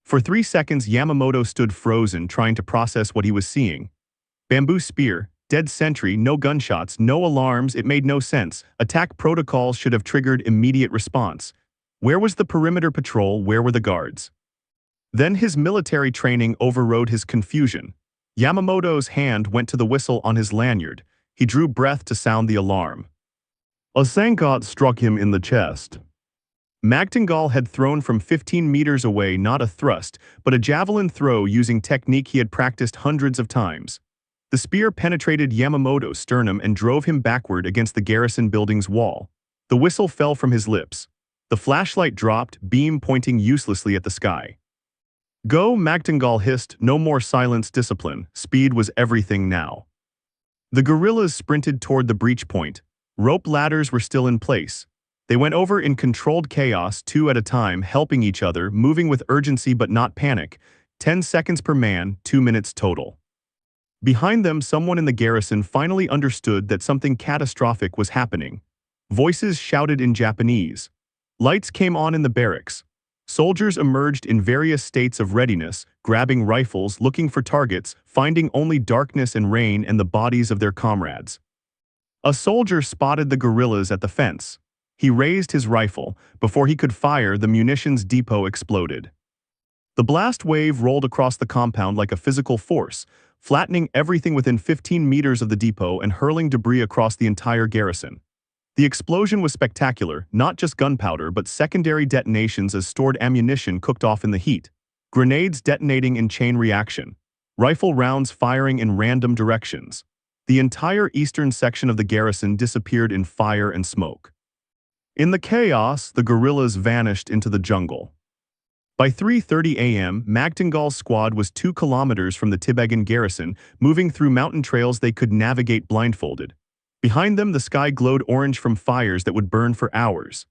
For 3 seconds, Yamamoto stood frozen, trying to process what he was seeing. Bamboo spear, dead sentry, no gunshots, no alarms, it made no sense. Attack protocols should have triggered immediate response. Where was the perimeter patrol? Where were the guards? Then his military training overrode his confusion. Yamamoto's hand went to the whistle on his lanyard. He drew breath to sound the alarm. A Sankot struck him in the chest. Magtingal had thrown from 15 meters away not a thrust, but a javelin throw using technique he had practiced hundreds of times. The spear penetrated Yamamoto's sternum and drove him backward against the garrison building's wall. The whistle fell from his lips. The flashlight dropped, beam pointing uselessly at the sky. Go, Magtingal hissed, no more silence discipline. Speed was everything now. The guerrillas sprinted toward the breach point. Rope ladders were still in place. They went over in controlled chaos, two at a time, helping each other, moving with urgency but not panic. 10 seconds per man, 2 minutes total. Behind them, someone in the garrison finally understood that something catastrophic was happening. Voices shouted in Japanese. Lights came on in the barracks. Soldiers emerged in various states of readiness, grabbing rifles, looking for targets, finding only darkness and rain and the bodies of their comrades. A soldier spotted the guerrillas at the fence. He raised his rifle. Before he could fire, the munitions depot exploded. The blast wave rolled across the compound like a physical force, flattening everything within 15 meters of the depot and hurling debris across the entire garrison. The explosion was spectacular, not just gunpowder but secondary detonations as stored ammunition cooked off in the heat, grenades detonating in chain reaction, rifle rounds firing in random directions. The entire eastern section of the garrison disappeared in fire and smoke. In the chaos, the guerrillas vanished into the jungle. By 3:30 a.m., Magtingal's squad was 2 kilometers from the Tibegan garrison, moving through mountain trails they could navigate blindfolded. Behind them, the sky glowed orange from fires that would burn for hours.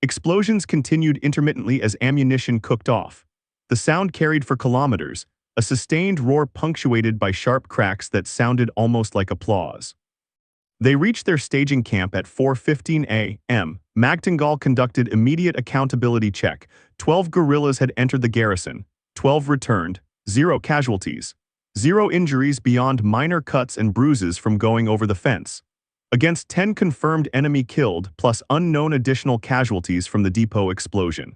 Explosions continued intermittently as ammunition cooked off. The sound carried for kilometers, a sustained roar punctuated by sharp cracks that sounded almost like applause. They reached their staging camp at 4:15 a.m. Magtingal conducted immediate accountability check. 12 guerrillas had entered the garrison. 12 returned. 0 casualties. 0 injuries beyond minor cuts and bruises from going over the fence. Against 10 confirmed enemy killed, plus unknown additional casualties from the depot explosion.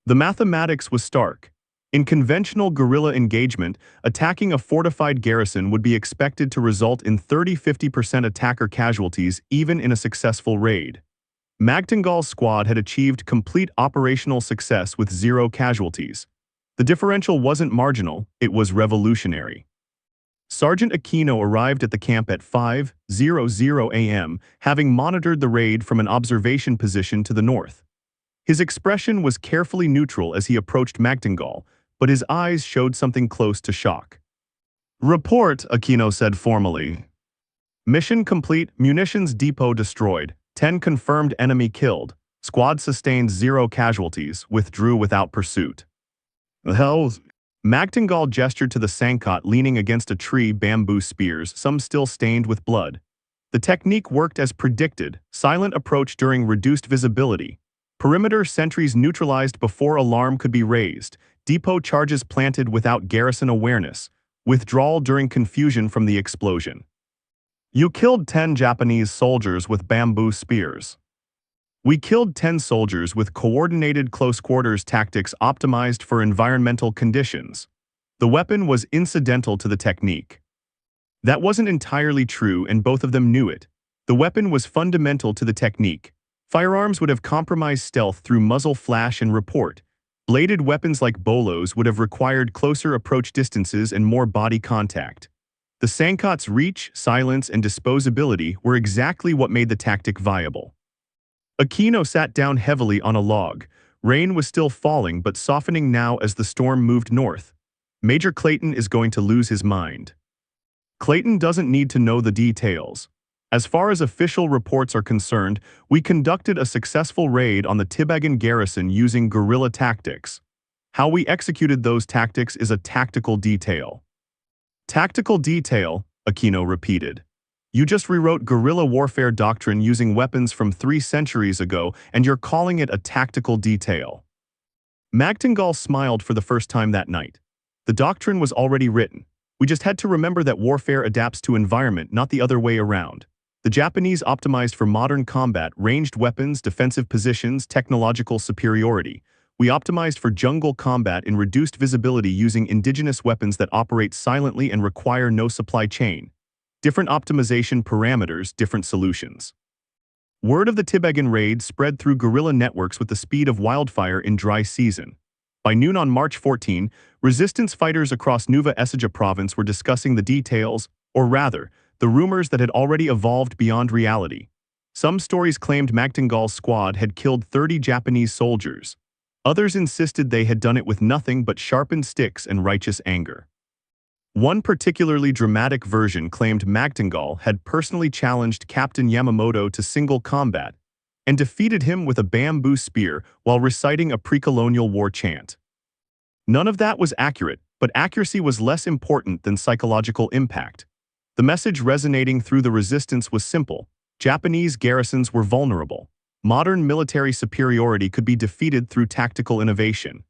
The mathematics was stark. In conventional guerrilla engagement, attacking a fortified garrison would be expected to result in 30–50% attacker casualties even in a successful raid. Magtingal's squad had achieved complete operational success with 0 casualties. The differential wasn't marginal, it was revolutionary. Sergeant Aquino arrived at the camp at 5:00 a.m., having monitored the raid from an observation position to the north. His expression was carefully neutral as he approached Magtingal, but his eyes showed something close to shock. Report, Aquino said formally. Mission complete, munitions depot destroyed, 10 confirmed enemy killed, squad sustained 0 casualties, withdrew without pursuit. The hell? Magtingal gestured to the Sankot leaning against a tree, bamboo spears, some still stained with blood. The technique worked as predicted, silent approach during reduced visibility. Perimeter sentries neutralized before alarm could be raised, depot charges planted without garrison awareness, withdrawal during confusion from the explosion. You killed 10 Japanese soldiers with bamboo spears. We killed 10 soldiers with coordinated close-quarters tactics optimized for environmental conditions. The weapon was incidental to the technique. That wasn't entirely true, and both of them knew it. The weapon was fundamental to the technique. Firearms would have compromised stealth through muzzle flash and report. Bladed weapons like bolos would have required closer approach distances and more body contact. The Sankot's reach, silence, and disposability were exactly what made the tactic viable. Aquino sat down heavily on a log. Rain was still falling but softening now as the storm moved north. Major Clayton is going to lose his mind. Clayton doesn't need to know the details. As far as official reports are concerned, we conducted a successful raid on the Tibegan garrison using guerrilla tactics. How we executed those tactics is a tactical detail. Tactical detail, Aquino repeated. You just rewrote guerrilla warfare doctrine using weapons from 3 centuries ago, and you're calling it a tactical detail. Magtingal smiled for the first time that night. The doctrine was already written. We just had to remember that warfare adapts to environment, not the other way around. The Japanese optimized for modern combat, ranged weapons, defensive positions, technological superiority. We optimized for jungle combat in reduced visibility using indigenous weapons that operate silently and require no supply chain. Different optimization parameters, different solutions. Word of the Tibegan raid spread through guerrilla networks with the speed of wildfire in dry season. By noon on March 14, resistance fighters across Nueva Ecija province were discussing the details, or rather, the rumors that had already evolved beyond reality. Some stories claimed Magtangal's squad had killed 30 Japanese soldiers. Others insisted they had done it with nothing but sharpened sticks and righteous anger. One particularly dramatic version claimed Magtangal had personally challenged Captain Yamamoto to single combat and defeated him with a bamboo spear while reciting a pre-colonial war chant. None of that was accurate, but accuracy was less important than psychological impact. The message resonating through the resistance was simple: Japanese garrisons were vulnerable. Modern military superiority could be defeated through tactical innovation.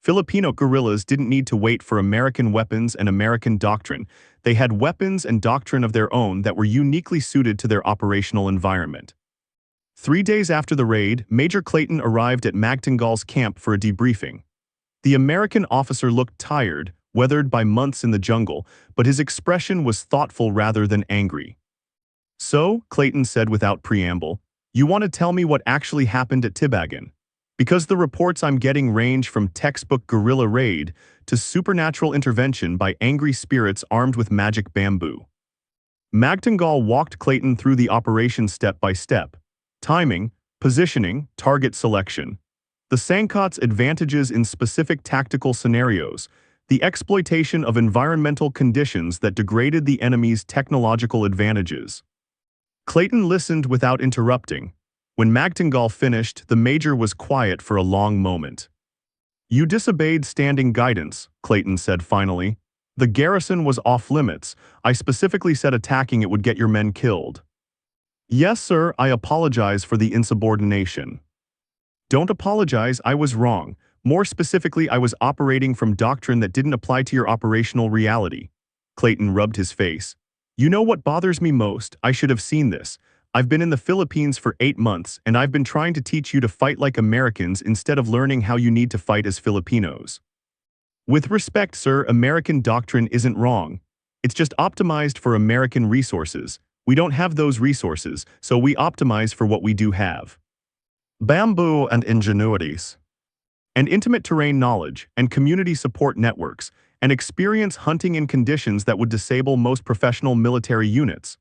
Filipino guerrillas didn't need to wait for American weapons and American doctrine. They had weapons and doctrine of their own that were uniquely suited to their operational environment. 3 days after the raid, Major Clayton arrived at Magtangal's camp for a debriefing. The American officer looked tired, weathered by months in the jungle, but his expression was thoughtful rather than angry. "So," Clayton said without preamble, "you want to tell me what actually happened at Tibegan? Because the reports I'm getting range from textbook guerrilla raid to supernatural intervention by angry spirits armed with magic bamboo." Magtangal walked Clayton through the operation step by step. Timing, positioning, target selection. The Sangkat's advantages in specific tactical scenarios. The exploitation of environmental conditions that degraded the enemy's technological advantages. Clayton listened without interrupting. When Magtangal finished, the major was quiet for a long moment. "You disobeyed standing guidance," Clayton said finally. "The garrison was off limits. I specifically said attacking it would get your men killed." "Yes, sir, I apologize for the insubordination." "Don't apologize, I was wrong. More specifically, I was operating from doctrine that didn't apply to your operational reality." Clayton rubbed his face. "You know what bothers me most? I should have seen this. I've been in the Philippines for 8 months, and I've been trying to teach you to fight like Americans instead of learning how you need to fight as Filipinos." "With respect, sir, American doctrine isn't wrong. It's just optimized for American resources. We don't have those resources, so we optimize for what we do have. Bamboo and ingenuities. And intimate terrain knowledge, and community support networks, and experience hunting in conditions that would disable most professional military units."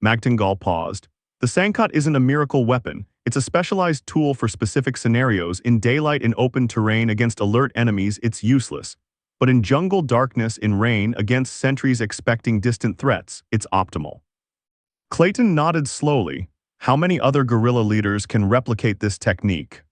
Magtangal paused. "The Sangkat isn't a miracle weapon. It's a specialized tool for specific scenarios. In daylight and open terrain against alert enemies, it's useless. But in jungle darkness, in rain, against sentries expecting distant threats, it's optimal." Clayton nodded slowly. How many other guerrilla leaders can replicate this technique?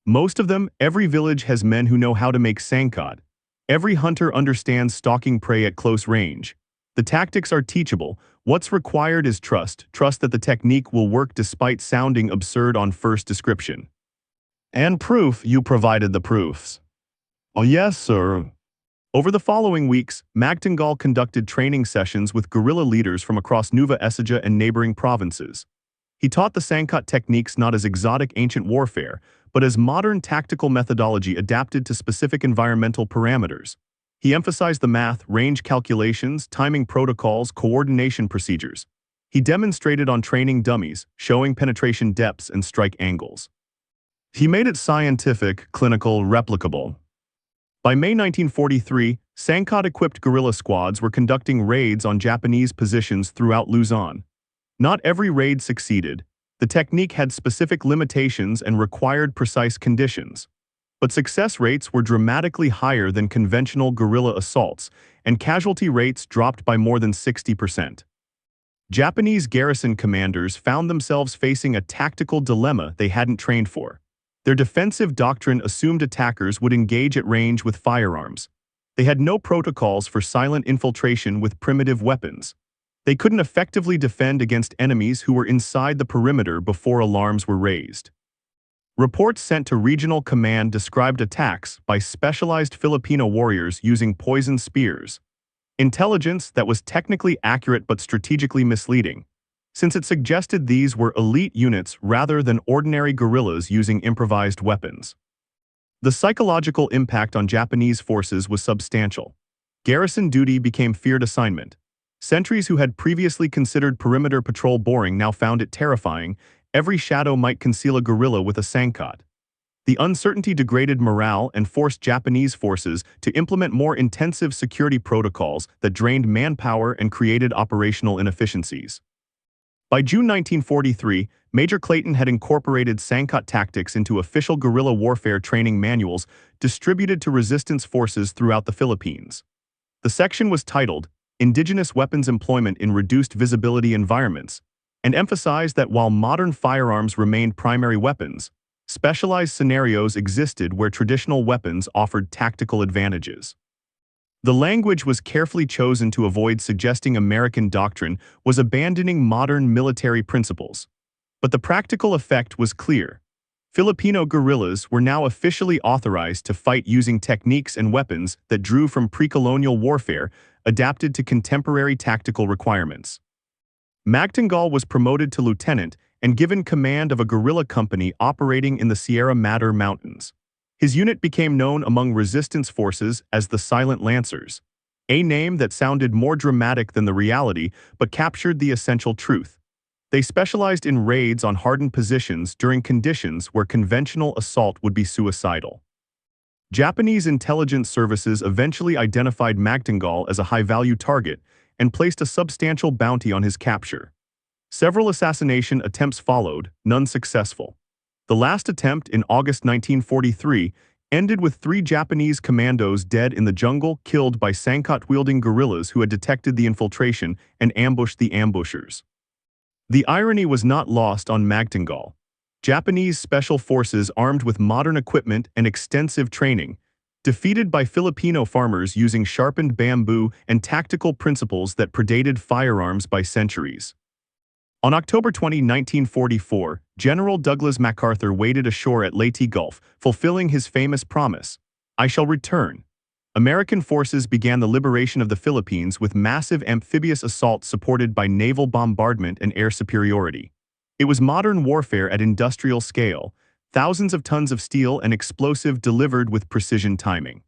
Most of them. Every village has men who know how to make Sangkat. Every hunter understands stalking prey at close range. The tactics are teachable. What's required is trust that the technique will work despite sounding absurd on first description. "And proof, you provided the proofs." "Oh yes, sir." Over the following weeks, Magtangal conducted training sessions with guerrilla leaders from across Nueva Ecija and neighboring provinces. He taught the Sangkat techniques not as exotic ancient warfare, but as modern tactical methodology adapted to specific environmental parameters. He emphasized the math, range calculations, timing protocols, coordination procedures. He demonstrated on training dummies, showing penetration depths and strike angles. He made it scientific, clinical, replicable. By May 1943, Sangkat-equipped guerrilla squads were conducting raids on Japanese positions throughout Luzon. Not every raid succeeded. The technique had specific limitations and required precise conditions. But success rates were dramatically higher than conventional guerrilla assaults, and casualty rates dropped by more than 60%. Japanese garrison commanders found themselves facing a tactical dilemma they hadn't trained for. Their defensive doctrine assumed attackers would engage at range with firearms. They had no protocols for silent infiltration with primitive weapons. They couldn't effectively defend against enemies who were inside the perimeter before alarms were raised. Reports sent to regional command described attacks by specialized Filipino warriors using poison spears. Intelligence that was technically accurate but strategically misleading, since it suggested these were elite units rather than ordinary guerrillas using improvised weapons. The psychological impact on Japanese forces was substantial. Garrison duty became feared assignment. Sentries who had previously considered perimeter patrol boring now found it terrifying. Every shadow might conceal a guerrilla with a sankot. The uncertainty degraded morale and forced Japanese forces to implement more intensive security protocols that drained manpower and created operational inefficiencies. By June 1943, Major Clayton had incorporated sankot tactics into official guerrilla warfare training manuals distributed to resistance forces throughout the Philippines. The section was titled, Indigenous Weapons Employment in Reduced Visibility Environments, and emphasized that while modern firearms remained primary weapons, specialized scenarios existed where traditional weapons offered tactical advantages. The language was carefully chosen to avoid suggesting American doctrine was abandoning modern military principles. But the practical effect was clear. Filipino guerrillas were now officially authorized to fight using techniques and weapons that drew from pre-colonial warfare, adapted to contemporary tactical requirements. Magtangal was promoted to lieutenant and given command of a guerrilla company operating in the Sierra Madre Mountains. His unit became known among resistance forces as the Silent Lancers, a name that sounded more dramatic than the reality but captured the essential truth. They specialized in raids on hardened positions during conditions where conventional assault would be suicidal. Japanese intelligence services eventually identified Magtangal as a high-value target and placed a substantial bounty on his capture. Several assassination attempts followed, none successful. The last attempt in August 1943 ended with 3 Japanese commandos dead in the jungle, killed by sankot-wielding guerrillas who had detected the infiltration and ambushed the ambushers. The irony was not lost on Magtangal. Japanese special forces armed with modern equipment and extensive training, defeated by Filipino farmers using sharpened bamboo and tactical principles that predated firearms by centuries. On October 20, 1944, General Douglas MacArthur waded ashore at Leyte Gulf, fulfilling his famous promise, "I shall return." American forces began the liberation of the Philippines with massive amphibious assaults supported by naval bombardment and air superiority. It was modern warfare at industrial scale, thousands of tons of steel and explosive delivered with precision timing.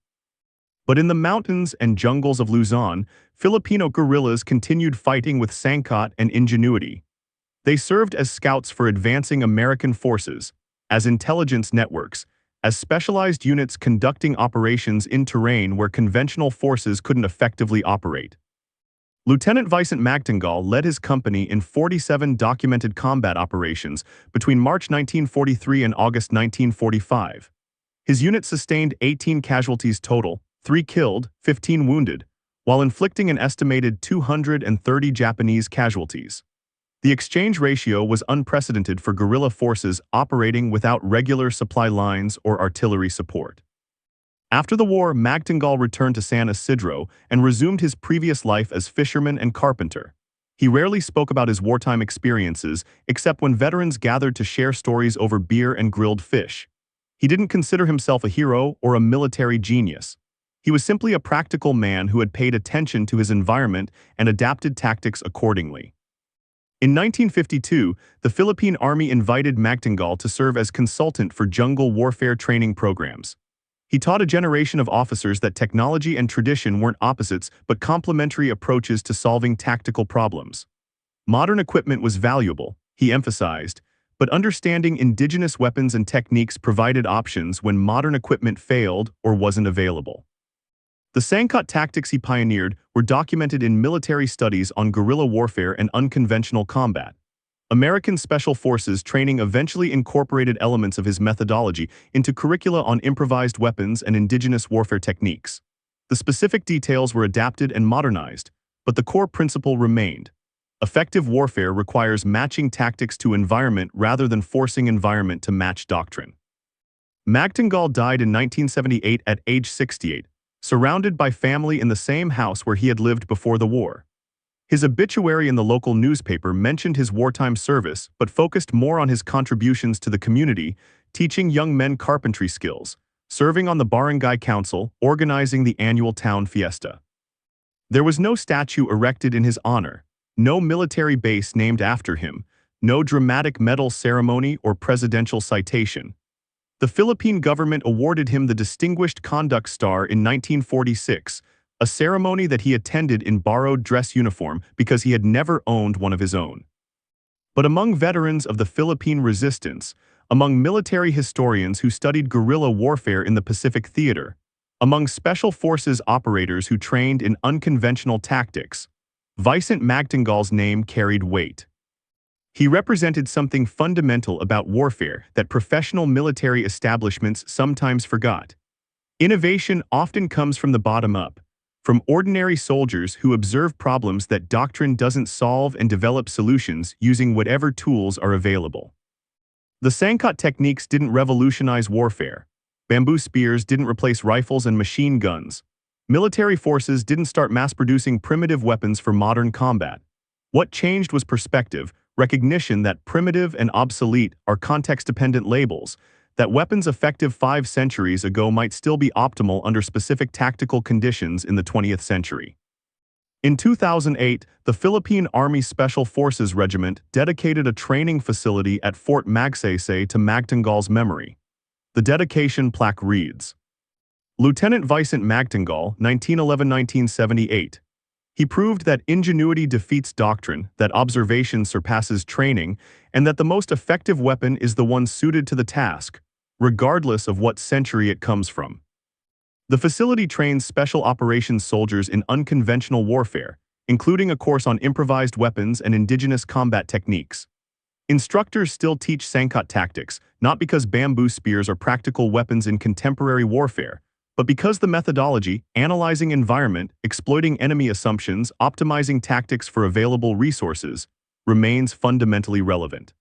But in the mountains and jungles of Luzon, Filipino guerrillas continued fighting with sankot and ingenuity. They served as scouts for advancing American forces, as intelligence networks, as specialized units conducting operations in terrain where conventional forces couldn't effectively operate. Lieutenant Vicent Magtangal led his company in 47 documented combat operations between March 1943 and August 1945. His unit sustained 18 casualties total, 3 killed, 15 wounded, while inflicting an estimated 230 Japanese casualties. The exchange ratio was unprecedented for guerrilla forces operating without regular supply lines or artillery support. After the war, Magtangal returned to San Isidro and resumed his previous life as fisherman and carpenter. He rarely spoke about his wartime experiences, except when veterans gathered to share stories over beer and grilled fish. He didn't consider himself a hero or a military genius. He was simply a practical man who had paid attention to his environment and adapted tactics accordingly. In 1952, the Philippine Army invited Magtangal to serve as consultant for jungle warfare training programs. He taught a generation of officers that technology and tradition weren't opposites but complementary approaches to solving tactical problems. Modern equipment was valuable, he emphasized, but understanding indigenous weapons and techniques provided options when modern equipment failed or wasn't available. The sankot tactics he pioneered were documented in military studies on guerrilla warfare and unconventional combat. American Special Forces training eventually incorporated elements of his methodology into curricula on improvised weapons and indigenous warfare techniques. The specific details were adapted and modernized, but the core principle remained. Effective warfare requires matching tactics to environment rather than forcing environment to match doctrine. Magtangal died in 1978 at age 68. Surrounded by family in the same house where he had lived before the war. His obituary in the local newspaper mentioned his wartime service but focused more on his contributions to the community, teaching young men carpentry skills, serving on the barangay council, organizing the annual town fiesta. There was no statue erected in his honor, no military base named after him, no dramatic medal ceremony or presidential citation. The Philippine government awarded him the Distinguished Conduct Star in 1946, a ceremony that he attended in borrowed dress uniform because he had never owned one of his own. But among veterans of the Philippine resistance, among military historians who studied guerrilla warfare in the Pacific Theater, among special forces operators who trained in unconventional tactics, Vicente Magtangal's name carried weight. He represented something fundamental about warfare that professional military establishments sometimes forgot. Innovation often comes from the bottom up, from ordinary soldiers who observe problems that doctrine doesn't solve and develop solutions using whatever tools are available. The Sangkot techniques didn't revolutionize warfare. Bamboo spears didn't replace rifles and machine guns. Military forces didn't start mass-producing primitive weapons for modern combat. What changed was perspective, recognition that primitive and obsolete are context-dependent labels, that weapons effective 5 centuries ago might still be optimal under specific tactical conditions in the 20th century. In 2008, the Philippine Army Special Forces Regiment dedicated a training facility at Fort Magsaysay to Magtangal's memory. The dedication plaque reads, Lieutenant Vicente Magtangal, 1911-1978. He proved that ingenuity defeats doctrine, that observation surpasses training, and that the most effective weapon is the one suited to the task, regardless of what century it comes from. The facility trains special operations soldiers in unconventional warfare, including a course on improvised weapons and indigenous combat techniques. Instructors still teach Sangkot tactics, not because bamboo spears are practical weapons in contemporary warfare, but because the methodology, analyzing environment, exploiting enemy assumptions, optimizing tactics for available resources, remains fundamentally relevant.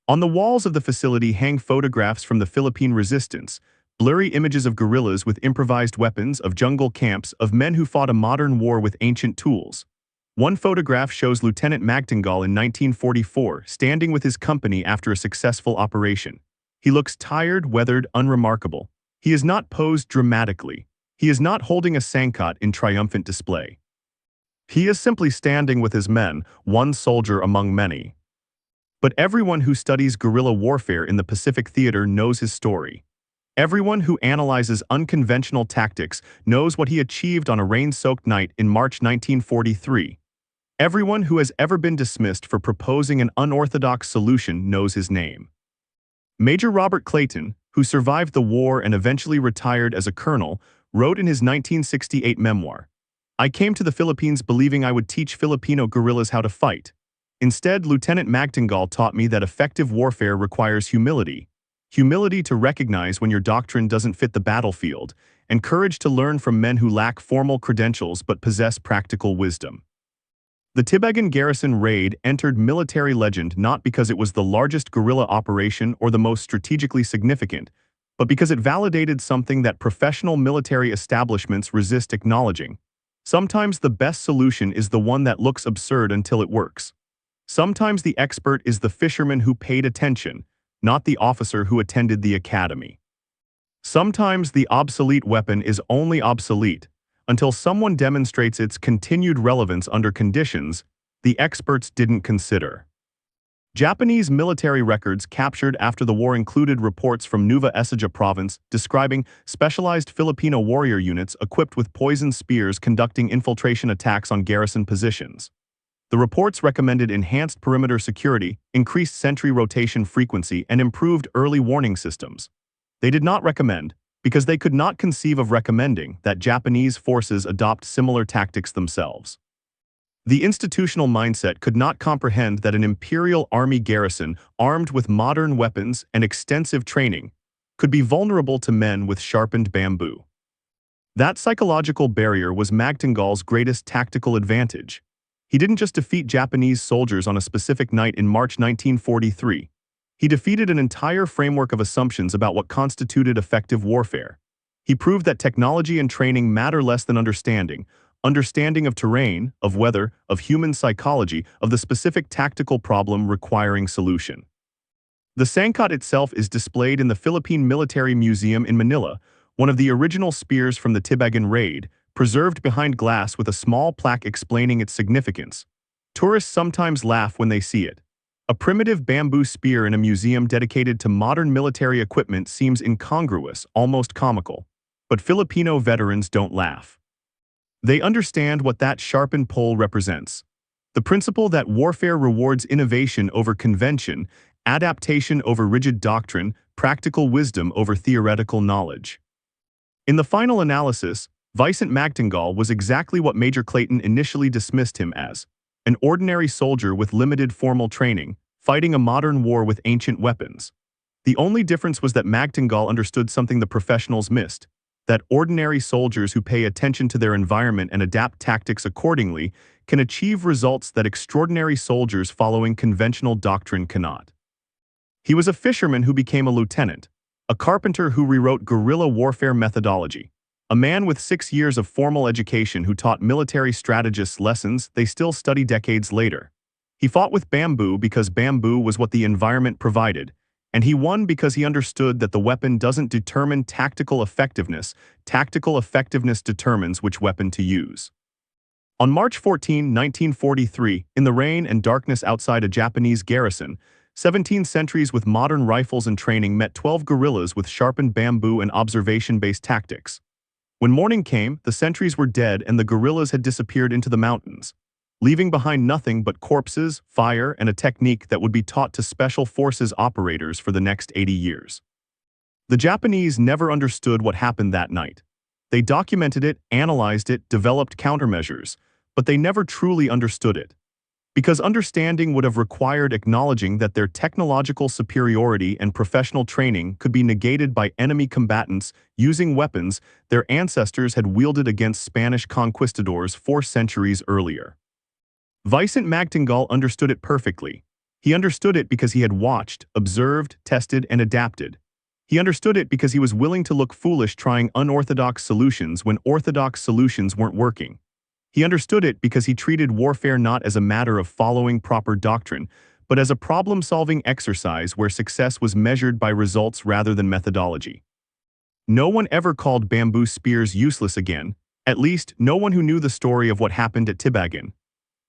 On the walls of the facility hang photographs from the Philippine resistance, blurry images of guerrillas with improvised weapons, of jungle camps, of men who fought a modern war with ancient tools. One photograph shows Lieutenant Magtangal in 1944 standing with his company after a successful operation. He looks tired, weathered, unremarkable. He is not posed dramatically. He is not holding a Sangkot in triumphant display. He is simply standing with his men, one soldier among many. But everyone who studies guerrilla warfare in the Pacific Theater knows his story. Everyone who analyzes unconventional tactics knows what he achieved on a rain-soaked night in March 1943. Everyone who has ever been dismissed for proposing an unorthodox solution knows his name. Major Robert Clayton, who survived the war and eventually retired as a colonel, wrote in his 1968 memoir, I came to the Philippines believing I would teach Filipino guerrillas how to fight. Instead, Lieutenant Magtangal taught me that effective warfare requires humility. Humility to recognize when your doctrine doesn't fit the battlefield, and courage to learn from men who lack formal credentials but possess practical wisdom. The Tibagan garrison raid entered military legend not because it was the largest guerrilla operation or the most strategically significant, but because it validated something that professional military establishments resist acknowledging. Sometimes the best solution is the one that looks absurd until it works. Sometimes the expert is the fisherman who paid attention, not the officer who attended the academy. Sometimes the obsolete weapon is only obsolete until someone demonstrates its continued relevance under conditions the experts didn't consider. Japanese military records captured after the war included reports from Nueva Ecija province describing specialized Filipino warrior units equipped with poison spears conducting infiltration attacks on garrison positions. The reports recommended enhanced perimeter security, increased sentry rotation frequency, and improved early warning systems. They did not recommend, because they could not conceive of recommending, that Japanese forces adopt similar tactics themselves. The institutional mindset could not comprehend that an imperial army garrison, armed with modern weapons and extensive training, could be vulnerable to men with sharpened bamboo. That psychological barrier was Magtangal's greatest tactical advantage. He didn't just defeat Japanese soldiers on a specific night in March 1943. He defeated an entire framework of assumptions about what constituted effective warfare. He proved that technology and training matter less than understanding of terrain, of weather, of human psychology, of the specific tactical problem requiring solution. The Sangkot itself is displayed in the Philippine Military Museum in Manila, one of the original spears from the Tibagan raid, preserved behind glass with a small plaque explaining its significance. Tourists sometimes laugh when they see it. A primitive bamboo spear in a museum dedicated to modern military equipment seems incongruous, almost comical. But Filipino veterans don't laugh. They understand what that sharpened pole represents. The principle that warfare rewards innovation over convention, adaptation over rigid doctrine, practical wisdom over theoretical knowledge. In the final analysis, Vicent Magtangal was exactly what Major Clayton initially dismissed him as: an ordinary soldier with limited formal training, fighting a modern war with ancient weapons. The only difference was that Magtangal understood something the professionals missed: that ordinary soldiers who pay attention to their environment and adapt tactics accordingly can achieve results that extraordinary soldiers following conventional doctrine cannot. He was a fisherman who became a lieutenant, a carpenter who rewrote guerrilla warfare methodology, a man with 6 years of formal education who taught military strategists lessons they still study decades later. He fought with bamboo because bamboo was what the environment provided, and he won because he understood that the weapon doesn't determine tactical effectiveness determines which weapon to use. On March 14, 1943, in the rain and darkness outside a Japanese garrison, 17 sentries with modern rifles and training met 12 guerrillas with sharpened bamboo and observation-based tactics. When morning came, the sentries were dead and the guerrillas had disappeared into the mountains, leaving behind nothing but corpses, fire, and a technique that would be taught to special forces operators for the next 80 years. The Japanese never understood what happened that night. They documented it, analyzed it, developed countermeasures, but they never truly understood it. Because understanding would have required acknowledging that their technological superiority and professional training could be negated by enemy combatants using weapons their ancestors had wielded against Spanish conquistadors 4 centuries earlier. Vicent Magtangal understood it perfectly. He understood it because he had watched, observed, tested, and adapted. He understood it because he was willing to look foolish trying unorthodox solutions when orthodox solutions weren't working. He understood it because he treated warfare not as a matter of following proper doctrine, but as a problem-solving exercise where success was measured by results rather than methodology. No one ever called bamboo spears useless again, at least no one who knew the story of what happened at Tibagan.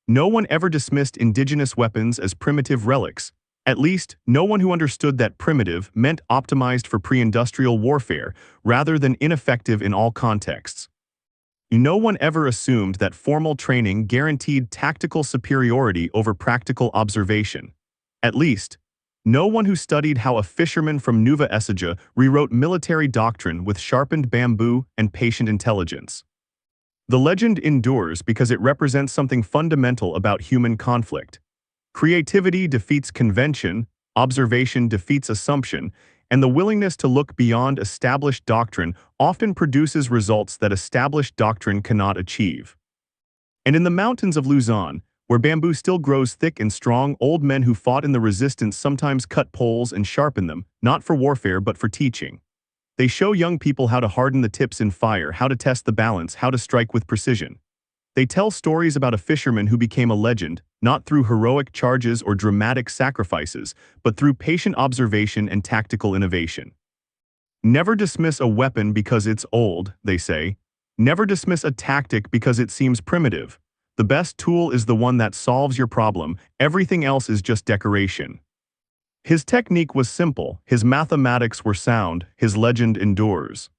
No one ever dismissed indigenous weapons as primitive relics, at least no one who understood that primitive meant optimized for pre-industrial warfare rather than ineffective in all contexts. No one ever assumed that formal training guaranteed tactical superiority over practical observation. At least, no one who studied how a fisherman from Nueva Ecija rewrote military doctrine with sharpened bamboo and patient intelligence. The legend endures because it represents something fundamental about human conflict. Creativity defeats convention, observation defeats assumption, and the willingness to look beyond established doctrine often produces results that established doctrine cannot achieve. And in the mountains of Luzon, where bamboo still grows thick and strong, old men who fought in the resistance sometimes cut poles and sharpen them, not for warfare but for teaching. They show young people how to harden the tips in fire, how to test the balance, how to strike with precision. They tell stories about a fisherman who became a legend, not through heroic charges or dramatic sacrifices, but through patient observation and tactical innovation. Never dismiss a weapon because it's old, they say. Never dismiss a tactic because it seems primitive. The best tool is the one that solves your problem, everything else is just decoration. His technique was simple, his mathematics were sound, his legend endures.